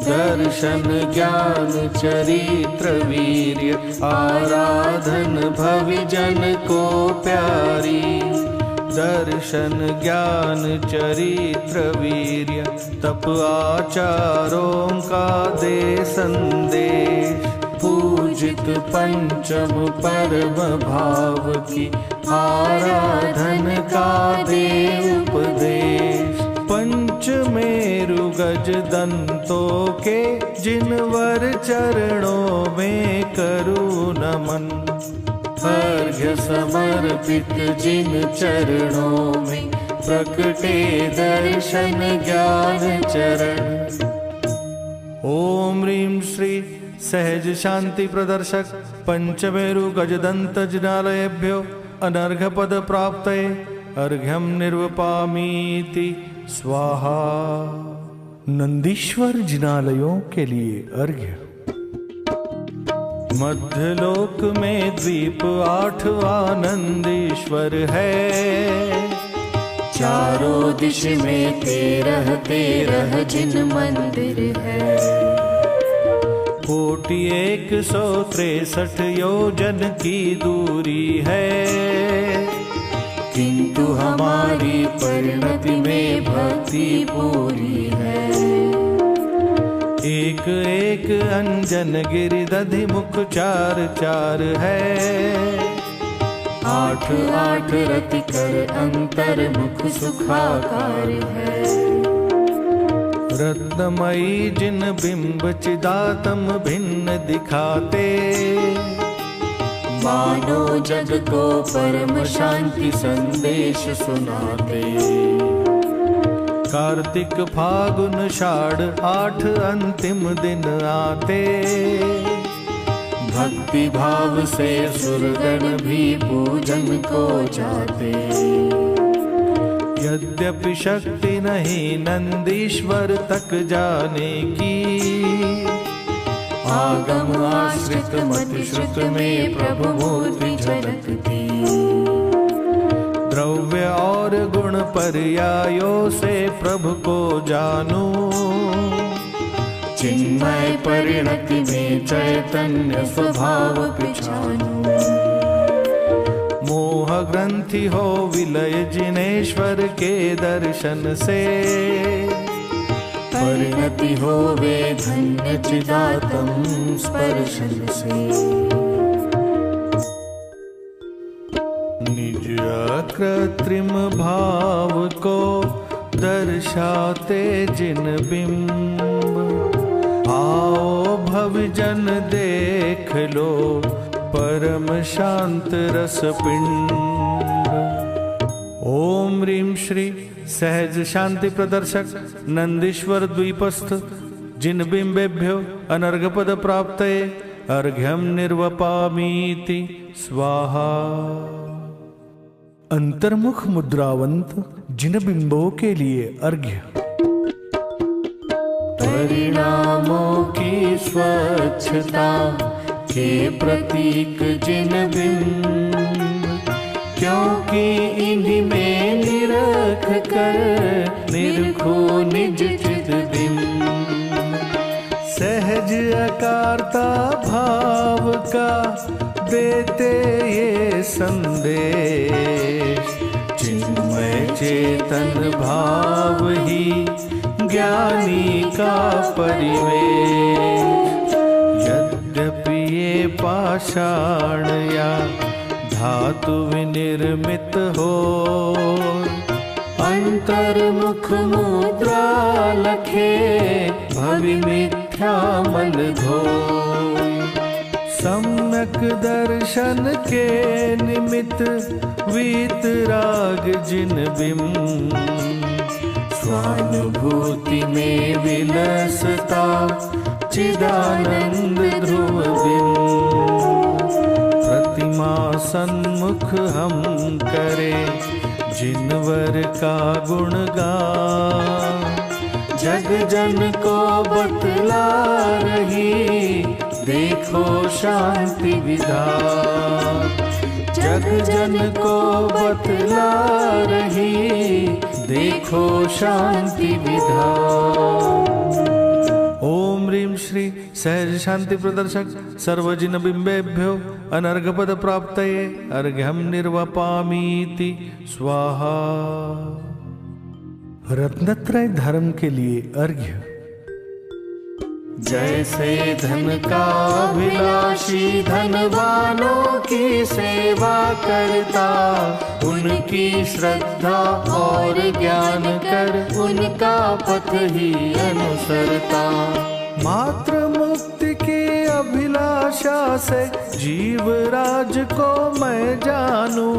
दर्शन ज्ञान चरित्र वीर्य आराधन भविजन को प्यारी। दर्शन ज्ञान चरित्र वीर्य तप आचारों का दे संदेश, पूजित पंचम परम भाव की आराधन का दे उपदेश। पंचमेरु गज दंतों के जिनवर चरणों में करूं नमन, अर्घ्य समर्पित जिन चरणों में प्रकटे दर्शन ज्ञान चरण। ओम ह्रीं श्री सहज शांति प्रदर्शक पंचमेरु गजदंत जिनालयेभ्यो अनर्घपद प्राप्तये अर्घ्यं निर्वपामीति स्वाहा। नंदीश्वर जिनालयों के लिए अर्घ्य। मध्यलोक में द्वीप 8वां नंदीश्वर है, चारों दिश में 13 13 जिन मंदिर है। कोटि 163 योजन की दूरी है, किंतु हमारी परिणति में भक्ति पूरी है। एक एक अंजन गिरिदधि मुख 4 4 है, 8 8 रति कर अंतर्मुख सुखाकार है। रत्नमयी जिन बिंब चिदातम भिन्न दिखाते, मानो जग को परम शांति संदेश सुनाते। कार्तिक फागुन षाढ़ 8 अंतिम दिन आते, भक्ति भाव से सुरगण भी पूजन को जाते। यद्यपि शक्ति नहीं नंदीश्वर तक जाने की, आगम आश्रित मति श्रुत में प्रभु मूर्ति झलकती। द्रव्य और गुण पर्यायों से प्रभु को जानूं, चिन्मय परिणति में चैतन्य स्वभाव पहचानूं। मोह ग्रंथि हो विलय जिनेश्वर के दर्शन से, परिणति होवे धन्य चिदात्म स्पर्शन से। निज अकृत्रिम भाव को दर्शाते जिन बिंब, आओ भवजन देख लो परम शांत रस पिंड। ओम ह्रीं श्री सहज शांति प्रदर्शक नंदीश्वर द्वीपस्थ जिन बिंबेभ्यो अनर्घपद प्राप्तये अर्घ्यम निर्वपामीति स्वाहा। अंतर्मुख मुद्रावंत जिन बिंबों के लिए अर्घ्य। परिणामों की स्वच्छता के प्रतीक जिन बिंब, क्योंकि इन्हीं में निरख कर निरखो निज चिद बिंब। सहज अकारता भाव का देते ये संदेश, चिन्मय चेतन भाव ही ज्ञानी का परिवेश। यद्यपि ये पाषाण या धातु विनिर्मित हो, अंतर्मुख मुद्रा लखे भवि मिथ्या मल धोय। सम्यक दर्शन के निमित्त वीतराग जिन बिंब, स्वानुभूति में विलसता चिदानंद ध्रुव बिंब। प्रतिमा सन्मुख हम करे जिनवर का गुणगान, जग जन को बतला रही देखो शांति विधान। जग जन को बतला रही देखो शांति विधान। ओम ह्रीं श्री सहज शांति प्रदर्शक सर्वजिन बिंबेभ्यो अनर्घपद प्राप्तये अर्घ्यम निर्वपामीति स्वाहा। रत्नत्रय धर्म के लिए अर्घ्य। जैसे धन का अभिलाषी धनवानों की सेवा करता, उनकी श्रद्धा और ज्ञान कर उनका पथ ही अनुसरता। मात्र मुक्ति की अभिलाषा से जीव राज को मैं जानूं,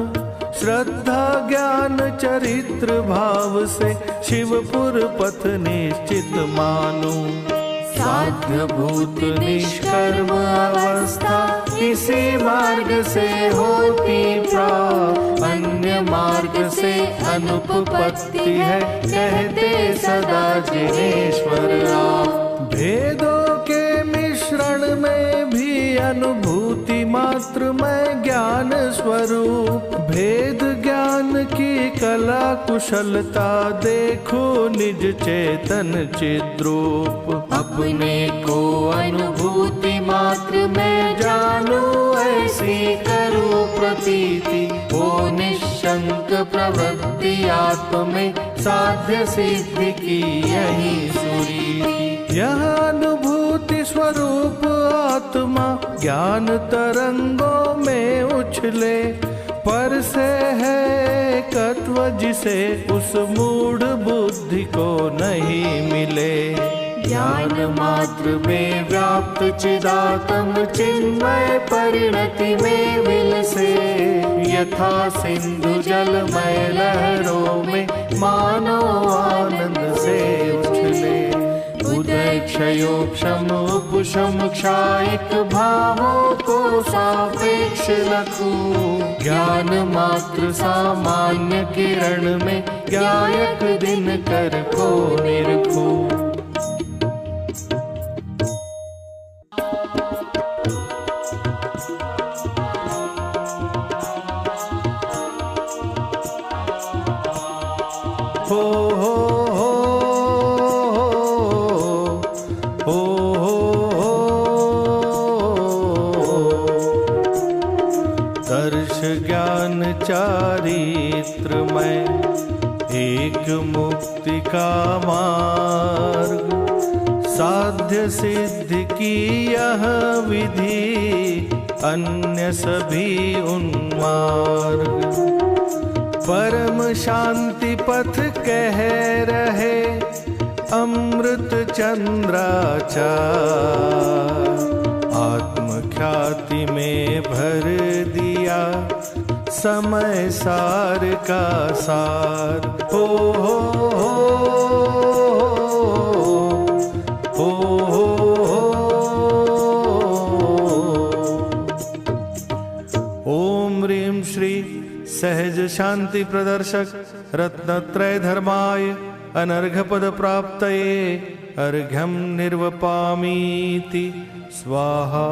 श्रद्धा ज्ञान चरित्र भाव से शिवपुर पथ निश्चित मानूं। साध्य भूत निष्कर्म अवस्था इसी मार्ग से होती प्राप्त, अन्य मार्ग से अनुपपत्ति है कहते सदा जिनेश्वर आप। भेदों के मिश्रण में भी अनुभूति मात्र में ज्ञान स्वरूप, भेद ज्ञान की कला कुशलता देखो निज चेतन चिद्रूप। अपने को अनुभूति मात्र में जानू ऐसी करूं प्रतीति, ओ निशंक प्रवृत्ति आत्म में साध्य सिद्धि की यही सुरीति। यह अनुभूति स्वरूप आत्मा ज्ञान तरंगों में उछले, पर से है तत्व जिसे उस मूढ़ बुद्धि को नहीं मिले। ज्ञान मात्र में व्याप्त चिदात्म चिन्मय परिणति में विलसे, यथा सिंधु जलमय लहरों में मानो आनंद से उछले। उदय क्षयोक्षम उपशम क्षायिक भावों को सापेक्ष लखूं। ज्ञान मात्र सामान्य किरण में ज्ञायक दिन कर को निरखूं। हो हो हो हो हो दर्श ज्ञान चारित्र में एक मुक्ति का मार्ग। साध्य सिद्ध की यह विधि अन्य सभी उन्मार्ग। परम शांति पथ कह रहे अमृत चंद्राचार। आत्मख्याति में भर दिया समय सार का सार। हो हो हो हो ओम ह्रीं श्री सहज शांति प्रदर्शक रत्नत्रय धर्माय अनर्घ पद प्राप्तये अर्घ्यं निर्वपामीति स्वाहा।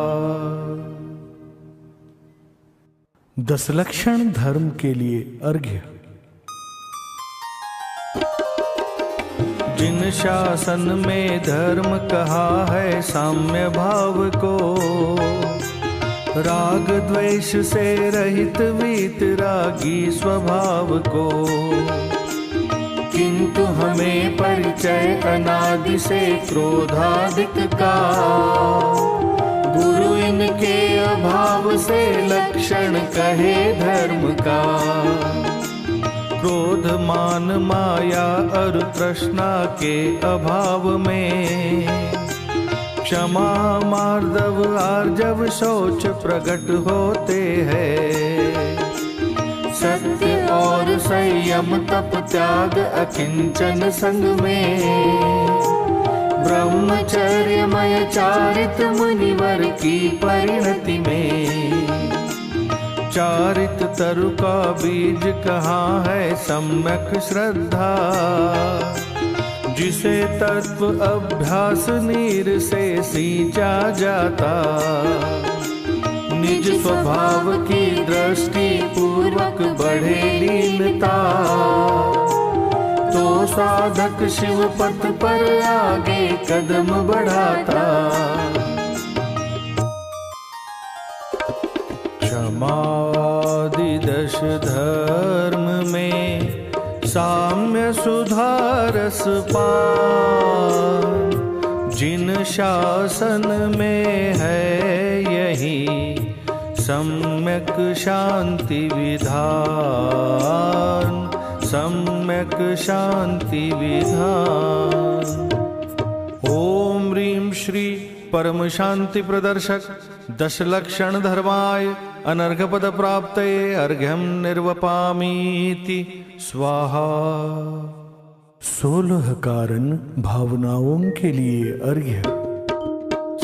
10 लक्षण धर्म के लिए अर्घ्य। जिन शासन में धर्म कहा है साम्य भाव को, राग द्वेष से रहित वीतरागी स्वभाव को। किंतु हमें परिचय अनादि से क्रोधादिक का। गुरु इनके अभाव से लक्षण कहे धर्म का। क्रोध मान माया और तृष्णा के अभाव में क्षमा मार्दव आर्जव शौच प्रकट होते हैं। सत्य और संयम तप त्याग अकिंचन संग में। ब्रह्मचर्यमय चारित मुनिवर की परिणति में। चारित तरु का बीज कहाँ है सम्यक श्रद्धा। जिसे तत्व अभ्यास नीर से सींचा जाता। निज स्वभाव की दृष्टि पूर्वक बढ़े लीनता। तो साधक शिव पथ पर आगे कदम बढ़ाता। क्षमादि 10 धर्म में साम्य सुधारस पान। जिन शासन में है यही सम्यक शांति विधान। सम्यक शांति विधान। ओम ह्रीं श्री परम शांति प्रदर्शक 10 लक्षण धर्माय अनर्घ पद प्राप्तये अर्घ्यं निर्वपामीति स्वाहा। 16 कारण भावनाओं के लिए अर्घ्य।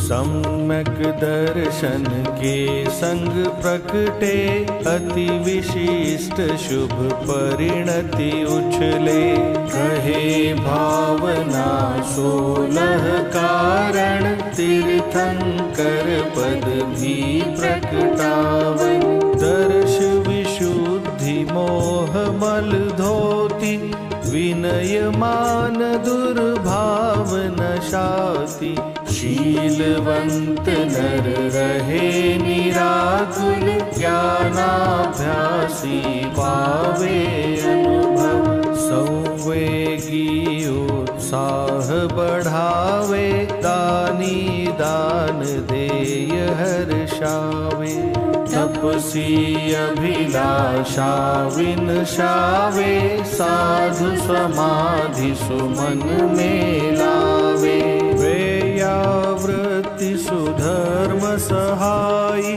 सम्यक दर्शन के संग प्रकटे अति विशिष्ट शुभ परिणति उछले। कहे भावना 16 कारण तीर्थंकर पद भी प्रकटावन। दर्श विशुद्धि मोह मल धोती विनय मान दुर्भाव नशाति। शीलवंत नर रहे निराकुल ज्ञानाभ्यासी पावे अनुभव। संवेगी उत्साह बढ़ावे दानी दान देय हर्षावे। तपसी अभिलाषा विनशावे साधु समाधि सुमन में लावे। वेयावृत्ति सुधर्म सहाई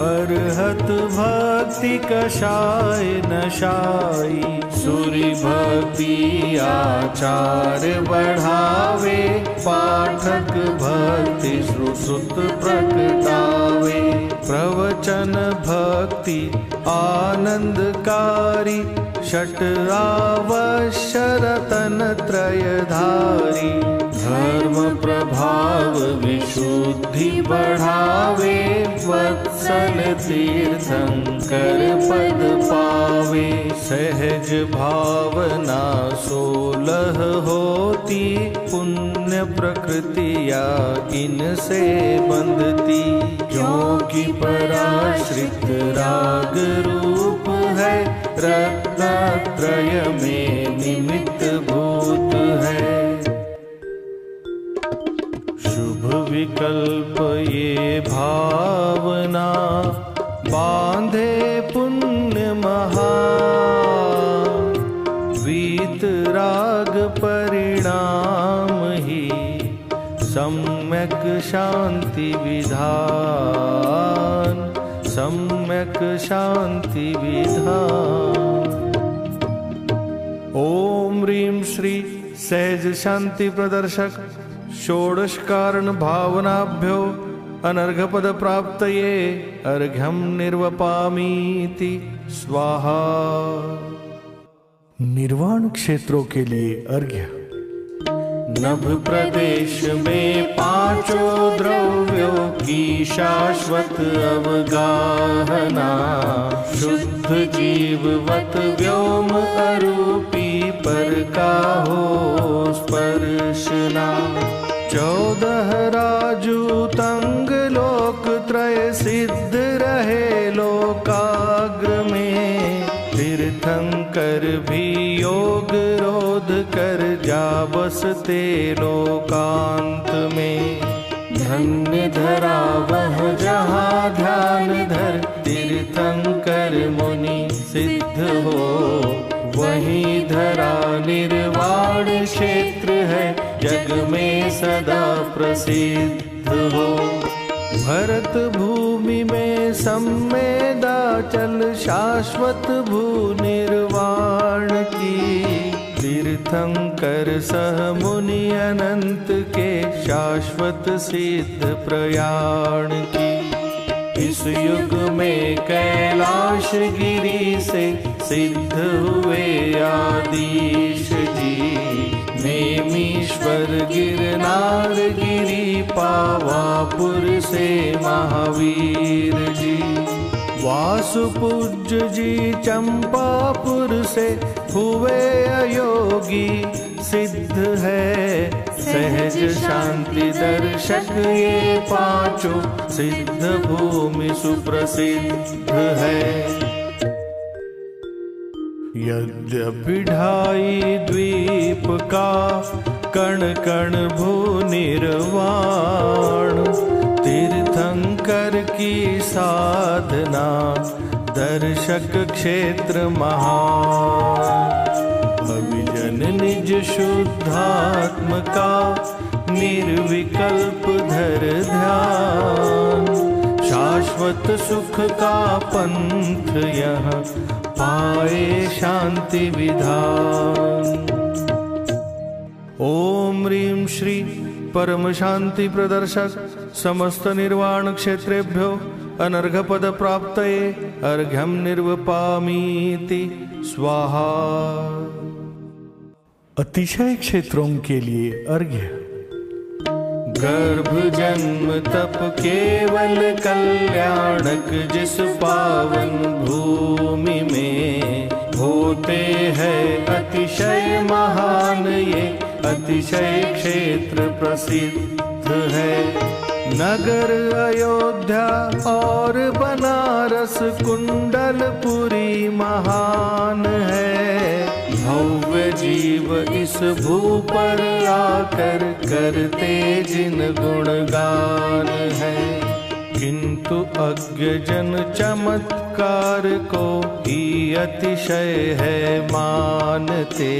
अरहत भक्ति कषाय नशाई। सूरि भक्ति आचार बढ़ावे पाठक भक्ति श्रुत प्रकटावे। प्रवचन भक्ति आनंदकारी, षट आवश्य रतन त्रयधारी। धर्म प्रभाव विशुद्धि बढ़ावे, वत्सल तीर्थंकर पद पावे। सहज भावना 16 होती, पुण्य प्रकृतिया इनसे बंधती। क्योंकि पराश्रित राग रूप है, रत्नत्रय में निमित्त भूत है। शुभ विकल्प ये भावना, बांधे पुण्य महा। वीत राग परिणाम ही, सम्यक शांति विधान। सम्यक शांति विधान। ओम ह्रीं श्री सहज शांति प्रदर्शक षोडश कारण भावनाभ्यो अनर्घपद प्राप्तये अर्घ्यं निर्वपामीति स्वाहा। निर्वाण क्षेत्रों के लिए अर्घ्य। नभ प्रदेश में पांचों द्रव्यों की शाश्वत अवगाहना। शुद्ध जीववत व्योम अरूपी पर का हो स्पर्शना। 14 राजूतंग लोक त्रय सिद्ध रहे लोकाग्र में। तीर्थंकर भी योग रोध कर जा बसते लोकांत में। धन्य धरा वह जहाँ ध्यान धर, तीर्थंकर मुनि सिद्ध हो। वही धरा निर्वाण क्षेत्र है, जग में सदा प्रसिद्ध हो। भरत भूमि में सम्मेदाचल, शाश्वत भू निर्वाण की। तीर्थंकर सह मुनि अनंत के, शाश्वत सिद्ध प्रयाण की। इस युग में कैलाश गिरी से सिद्ध हुए आदिश जी। नेमीश्वर गिरनार गिरी, पावापुर से महावीर जी। वासुपूज्य जी चंपापुर से हुए अयोगी सिद्ध है। सहज शांति दर्शक ये पांचों, सिद्ध भूमि सुप्रसिद्ध है। यद्यपि ढाई द्वीप का, कण कण भू निर्वाण। तीर्थंकर की साधना, दर्शक क्षेत्र महान। अभिजन निज शुद्धात्म का, निर्विकल्प धर ध्यान। शाश्वत सुख का पंथ यह, पाए शांति विधान। ओम ह्रीं श्री परम शांति प्रदर्शक समस्त निर्वाण क्षेत्रेभ्यो अनर्घपद प्राप्तये अर्घ्यं निर्वपामीति स्वाहा। अतिशय क्षेत्रों के लिए अर्घ्य। गर्भ जन्म तप केवल कल्याणक, जिस पावन भूमि में होते हैं अतिशय महान ये। अतिशय क्षेत्र प्रसिद्ध है। नगर अयोध्या और बनारस, कुंडलपुरी महान है। भव्य जीव इस भू पर आकर करते जिन गुणगान है। किंतु अज्ञ जन चमत्कार को ही अतिशय है मानते।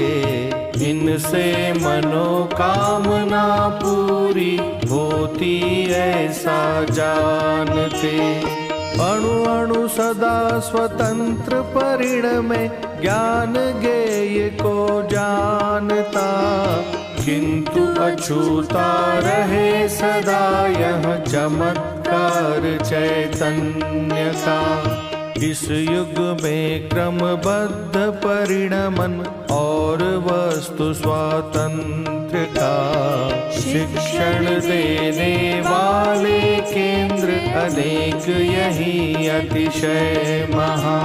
इनसे मनोकामना पूरी होती ऐसा जानते। अणु अणु सदा स्वतंत्र परिणमे, ज्ञान ज्ञेय को जानता। किंतु अछूता रहे सदा यह चमत्कार चैतन्य का। इस युग में क्रमबद्ध परिणमन और वस्तु स्वातंत्र का शिक्षण देने वाले केंद्र अनेक यही अतिशय महा।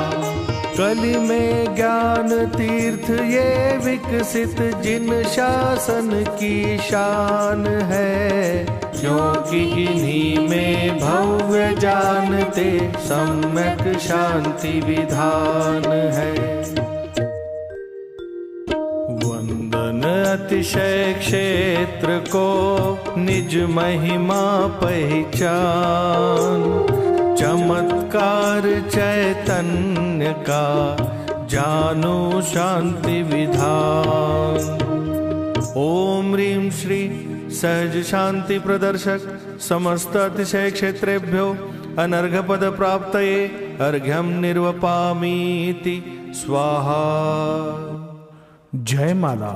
कलि में ज्ञान तीर्थ ये विकसित जिन शासन की शान है, क्योंकि इन्हीं में भव्य जानते सम्यक शांति विधान है। वंदन अतिशय क्षेत्र को निज महिमा पहचान, चमत्कार चैतन्य का जानो शांति विधान। ओम ह्रीं श्री सहज शांति प्रदर्शक समस्त अतिशय क्षेत्रेभ्यो अनर्घ पद प्राप्तये अर्घ्यं निर्वपामीति स्वाहा। जय माला।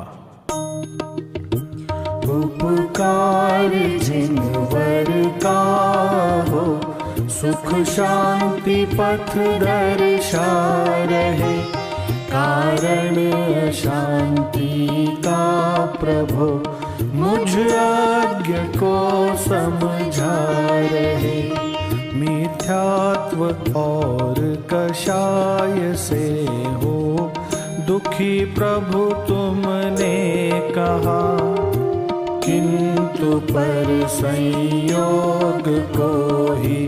उपकार जिनवर का हो, सुख शांति पथ दर्शा रहे, कारण शांति का प्रभु मुझ अज्ञ को समझा रहे। मिथ्यात्व और कषाय से हो दुखी प्रभु तुमने कहा, किंतु पर संयोग को ही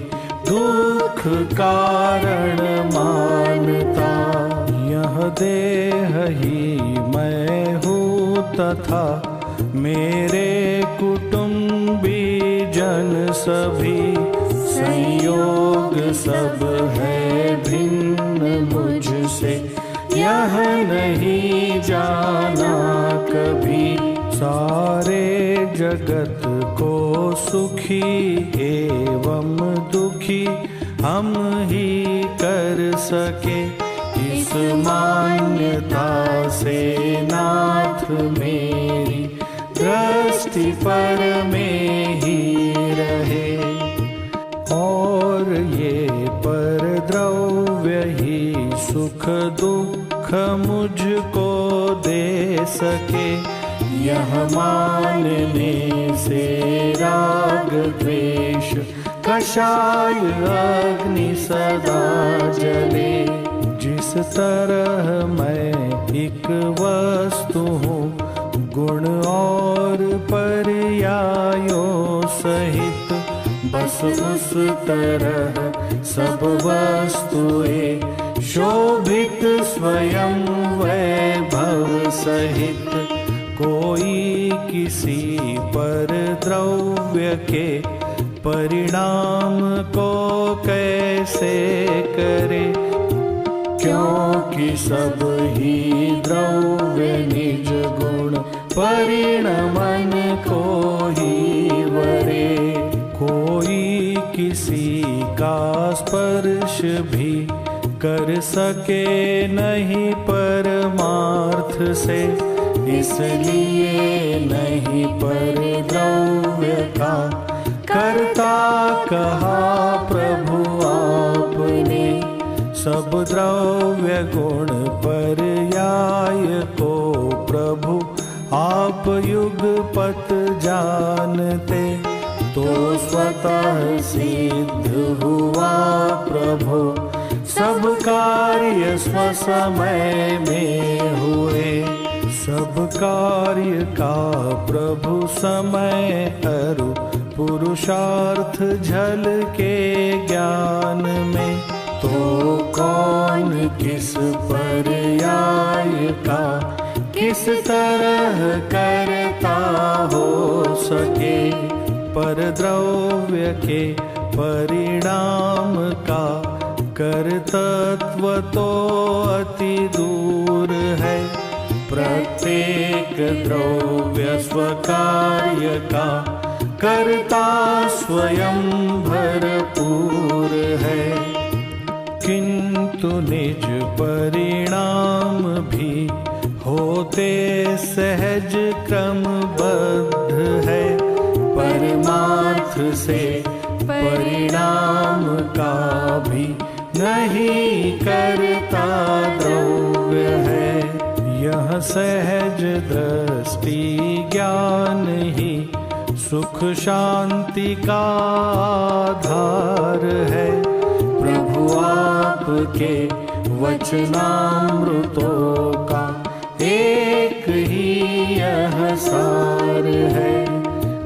दुख कारण मानता। यह देह ही मैं हूँ तथा मेरे कुटुंबी जन सभी, संयोग सब है भिन्न मुझसे यह नहीं जाना कभी। सारे जगत को सुखी एवं दुखी हम ही कर सके, इस मान्यता से नाथ मेरी दृष्टि पर में ही रहे। और ये पर द्रव्य ही सुख दुख मुझको दे सके, यह मानने से राग द्वेष कषाय अग्नि सदा जले। जिस तरह मैं एक वस्तु हूँ गुण और पर्यायों सहित, बस उस तरह सब वस्तुएं शोभित स्वयं वैभव सहित। कोई किसी पर द्रव्य के परिणाम को कैसे करे, क्योंकि सब ही द्रव्य निज गुण परिणमन को ही वरे। कोई किसी का स्पर्श भी कर सके नहीं परमार्थ से, इसलिए नहीं पर द्रव्य का करता कहा प्रभु आपने। सब द्रव्य गुण पर्याय को प्रभु आप युगपत जानते, तो स्वतः सिद्ध हुआ प्रभु सब कार्य स्वसमय में हुए। सब कार्य का प्रभु समय अरु पुरुषार्थ झल के ज्ञान में, तो कौन किस पर्याय का किस तरह करता हो सके। पर द्रव्य के परिणाम का कर्तृत्व तो अति दूर है, प्रत्येक द्रव्य स्वकार्य का कर्ता स्वयं भरपूर है। किंतु निज परिणाम भी हो होते सहज क्रमबद्ध है, परमार्थ से परिणाम का भी नहीं करता द्रव्य है। यह सहज दृष्टि ज्ञान ही सुख शांति का आधार है। प्रभु आपके वचनामृतों का एक ही यह सार है।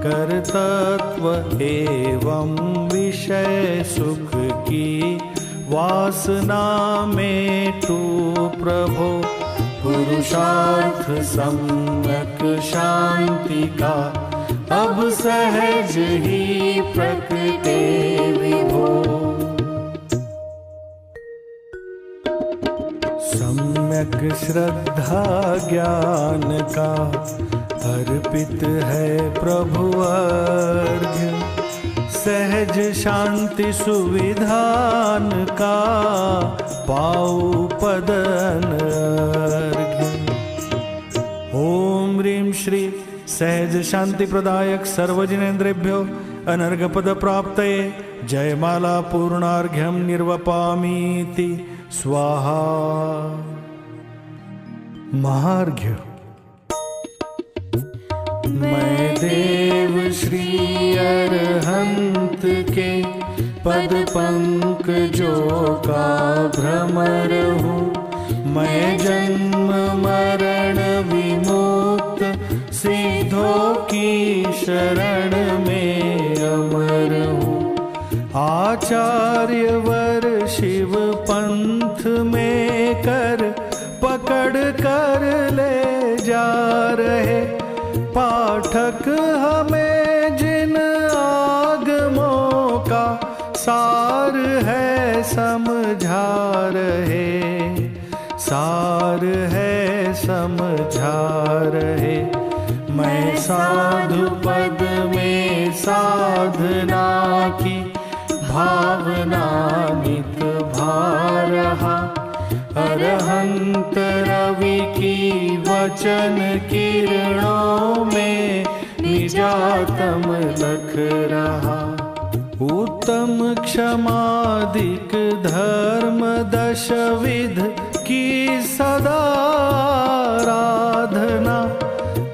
कर्तृत्व एवं विषय सुख की वासना में तू प्रभो, पुरुषार्थ सम्यक शांति का अब सहज ही प्रकटे विभो। सम्यक श्रद्धा ज्ञान का अर्पित है प्रभु अर्घ्य, सहज शांति सुविधान का पाऊ पदन अर्घ्य। ओम ह्रीं श्री सहज शांति प्रदायक सर्वजनेन्द्रेभ्यो अनर्घ पद प्राप्तये जयमाला पूर्णार्घ्यं निर्वपामीति स्वाहा। महार्घ्य। मैं देव श्री अरहंत के पद पंकजों का भ्रमर हूँ। मैं जन्म मरण विमुक्त सिद्धों की शरण में अमर हूँ। आचार्य वर शिव पंथ में कर पकड़ कर ले जा रहे, पाठक हमें जिन आगमों का सार है समझा रहे, सार है समझा रहे। मैं साधु पद में साधना की भावना नित भा रहा, अरहंत रवि की वचन किरणों में निजातम लख रहा। उत्तम क्षमादिक धर्म दशविध की सदा आराधना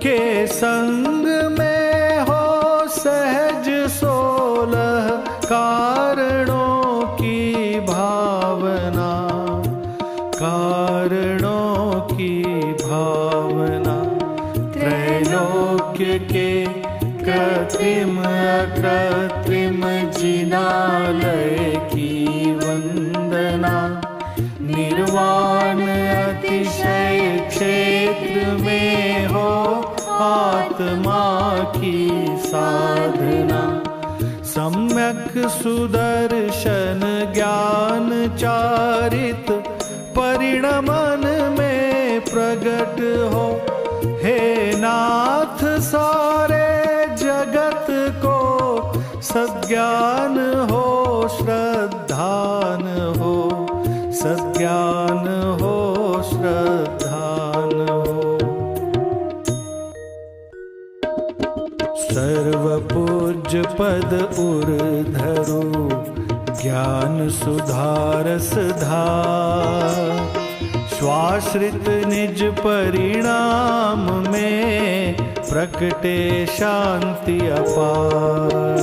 के संग में हो सहज 16 कारणों की भावना, कारणों की भावना। त्रैलोक्य के कृत्रिम अकृत्रिम जिनालय की वंदना, निर्वाण अतिशय क्षेत्र में हो आत्मा की साधना। सम्यक सुदर्शन ज्ञान चारित परिणमन में प्रगट हो, हे नाथ सारे जगत को सज्ञान हो, श्रद्धान हो, सज्ञान हो, श्रद्धान हो। सर्व पूज्य पद उर्धरु ज्ञान सुधारस धार, स्वाश्रित निज परिणाम में प्रकटे शांति अपार।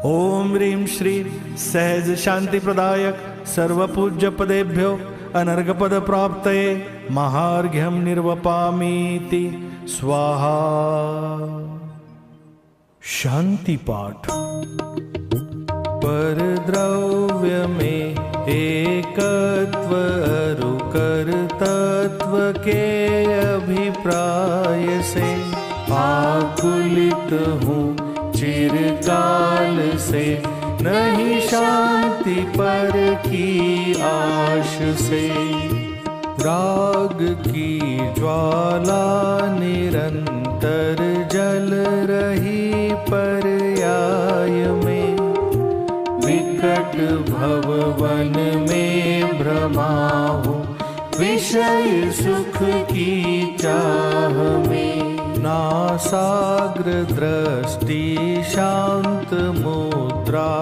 ओम ह्रीं श्री सहज शांति प्रदायक सर्वपूज्य पदेभ्यो अनर्घ पद प्राप्तये महार्घ्यं निर्वपामीति स्वाहा। शांति पाठ। पर द्रव्य में एकत्व अरुकर तत्व के अभिप्राय से आकुलित हूँ चिरकाल से, नहीं शांति पर की आश से। राग की ज्वाला निरंतर जल रही पर्याय में, विकट भववन में भ्रमा हूँ विषय सुख की चाह में। नासाग्र दृष्टि शांत मुद्रा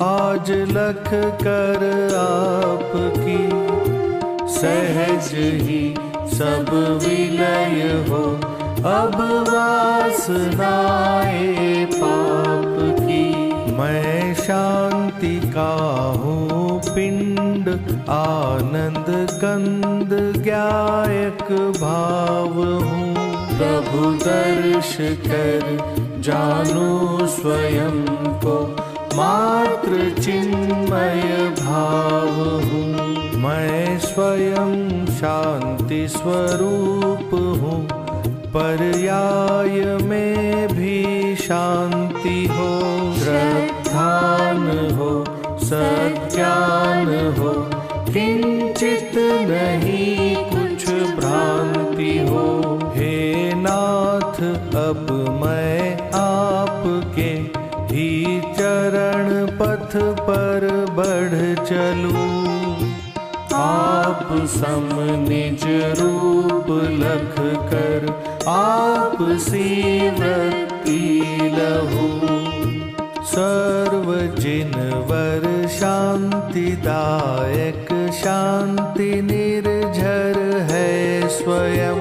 आज लख कर आपकी। सहज ही सब विलय हो अब वासनाएं पाप की। मैं शांति का हूँ पिंड आनंद कंद ज्ञायक भाव हूँ। प्रभु दर्श कर जानू स्वयं को मात्र चिन्मय भाव हूँ। मैं स्वयं शांति स्वरूप हूँ पर्याय में भी शांति हो। श्रद्धान हो सज्ञान हो किंचित नहीं कुछ भ्रांति हो। हे नाथ अब मैं आपके ही चरण पथ पर बढ़ चलूं। आप सम निज रूप लख कर आप सी वृत्ति लहू। सर्व जिनवर शांतिदायक शांति निर्झर है स्वयं।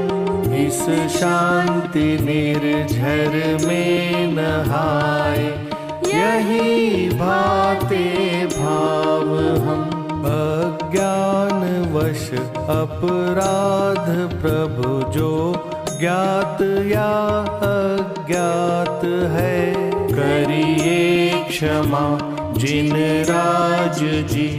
इस शांति निर्झर में नहाए यही भाते भाव हम। अज्ञान वश अपराध प्रभु जो ज्ञात या अज्ञात है। करिए क्षमा जिन राज जी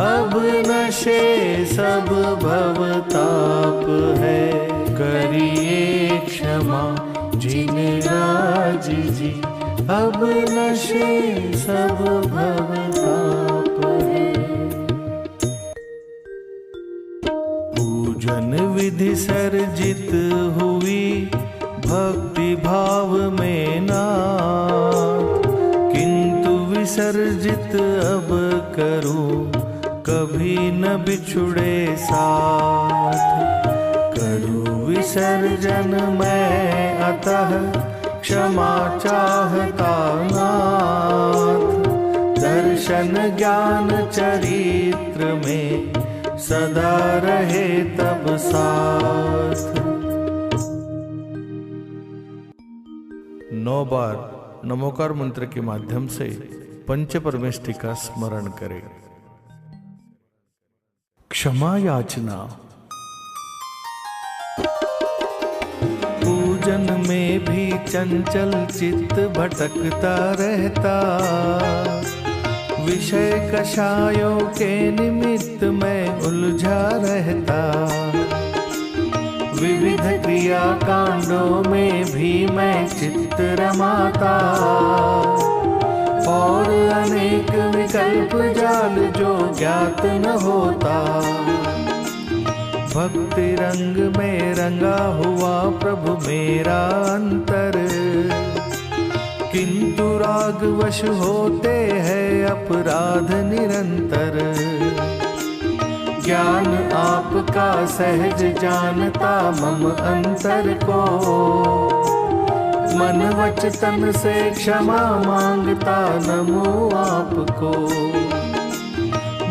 अब नशे सब भवताप है। करिए क्षमा जिन राज जी अब नशे सब भवताप है। पूजन विधि सर्जित हुई भक्ति भाव में नाथ। किंतु विसर्जित अब करूं कभी न बिछुड़े साथ। करूं विसर्जन मैं अतः क्षमा चाहता नाथ। दर्शन ज्ञान चरित्र में सदा रहे तब साथ। 9 बार नमोकार मंत्र के माध्यम से पंच परमेष्ठि का स्मरण करें। क्षमा याचना। पूजन में भी चंचल चित्त भटकता रहता। विषय कषायों के निमित्त में उलझा रहता। विविध क्रिया कांडों में भी मैं चित्त रमाता। और अनेक विकल्प जाल जो ज्ञात न होता। भक्ति रंग में रंगा हुआ प्रभु मेरा अंतर। किंतु राग वश होते हैं अपराध निरंतर। ज्ञान आपका सहज जानता मम अंतर को। मन वच तन से क्षमा मांगता नमो आपको।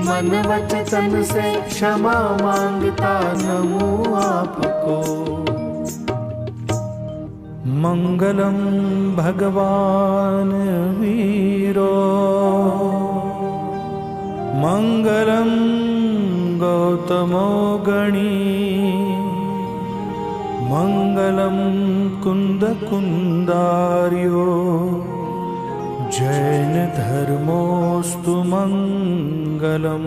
मन वच तन से क्षमा मांगता नमो आपको। मंगलम भगवान वीरो मंगलम गौतमो गणी मंगलम कुंद कुंदार्यो जैन धर्मोस्तु मंगलम।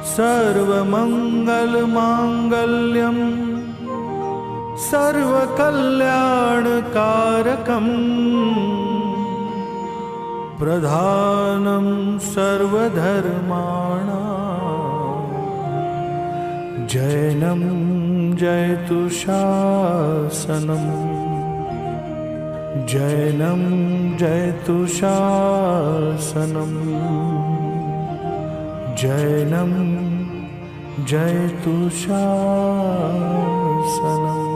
सर्वमंगल मांगल्यम सर्वकल्याणकारकम् प्रधानं सर्वधर्माणां जैनं जयतु शासनम् जैनं जयतु शासनम् जैनं जयतु शासनम्।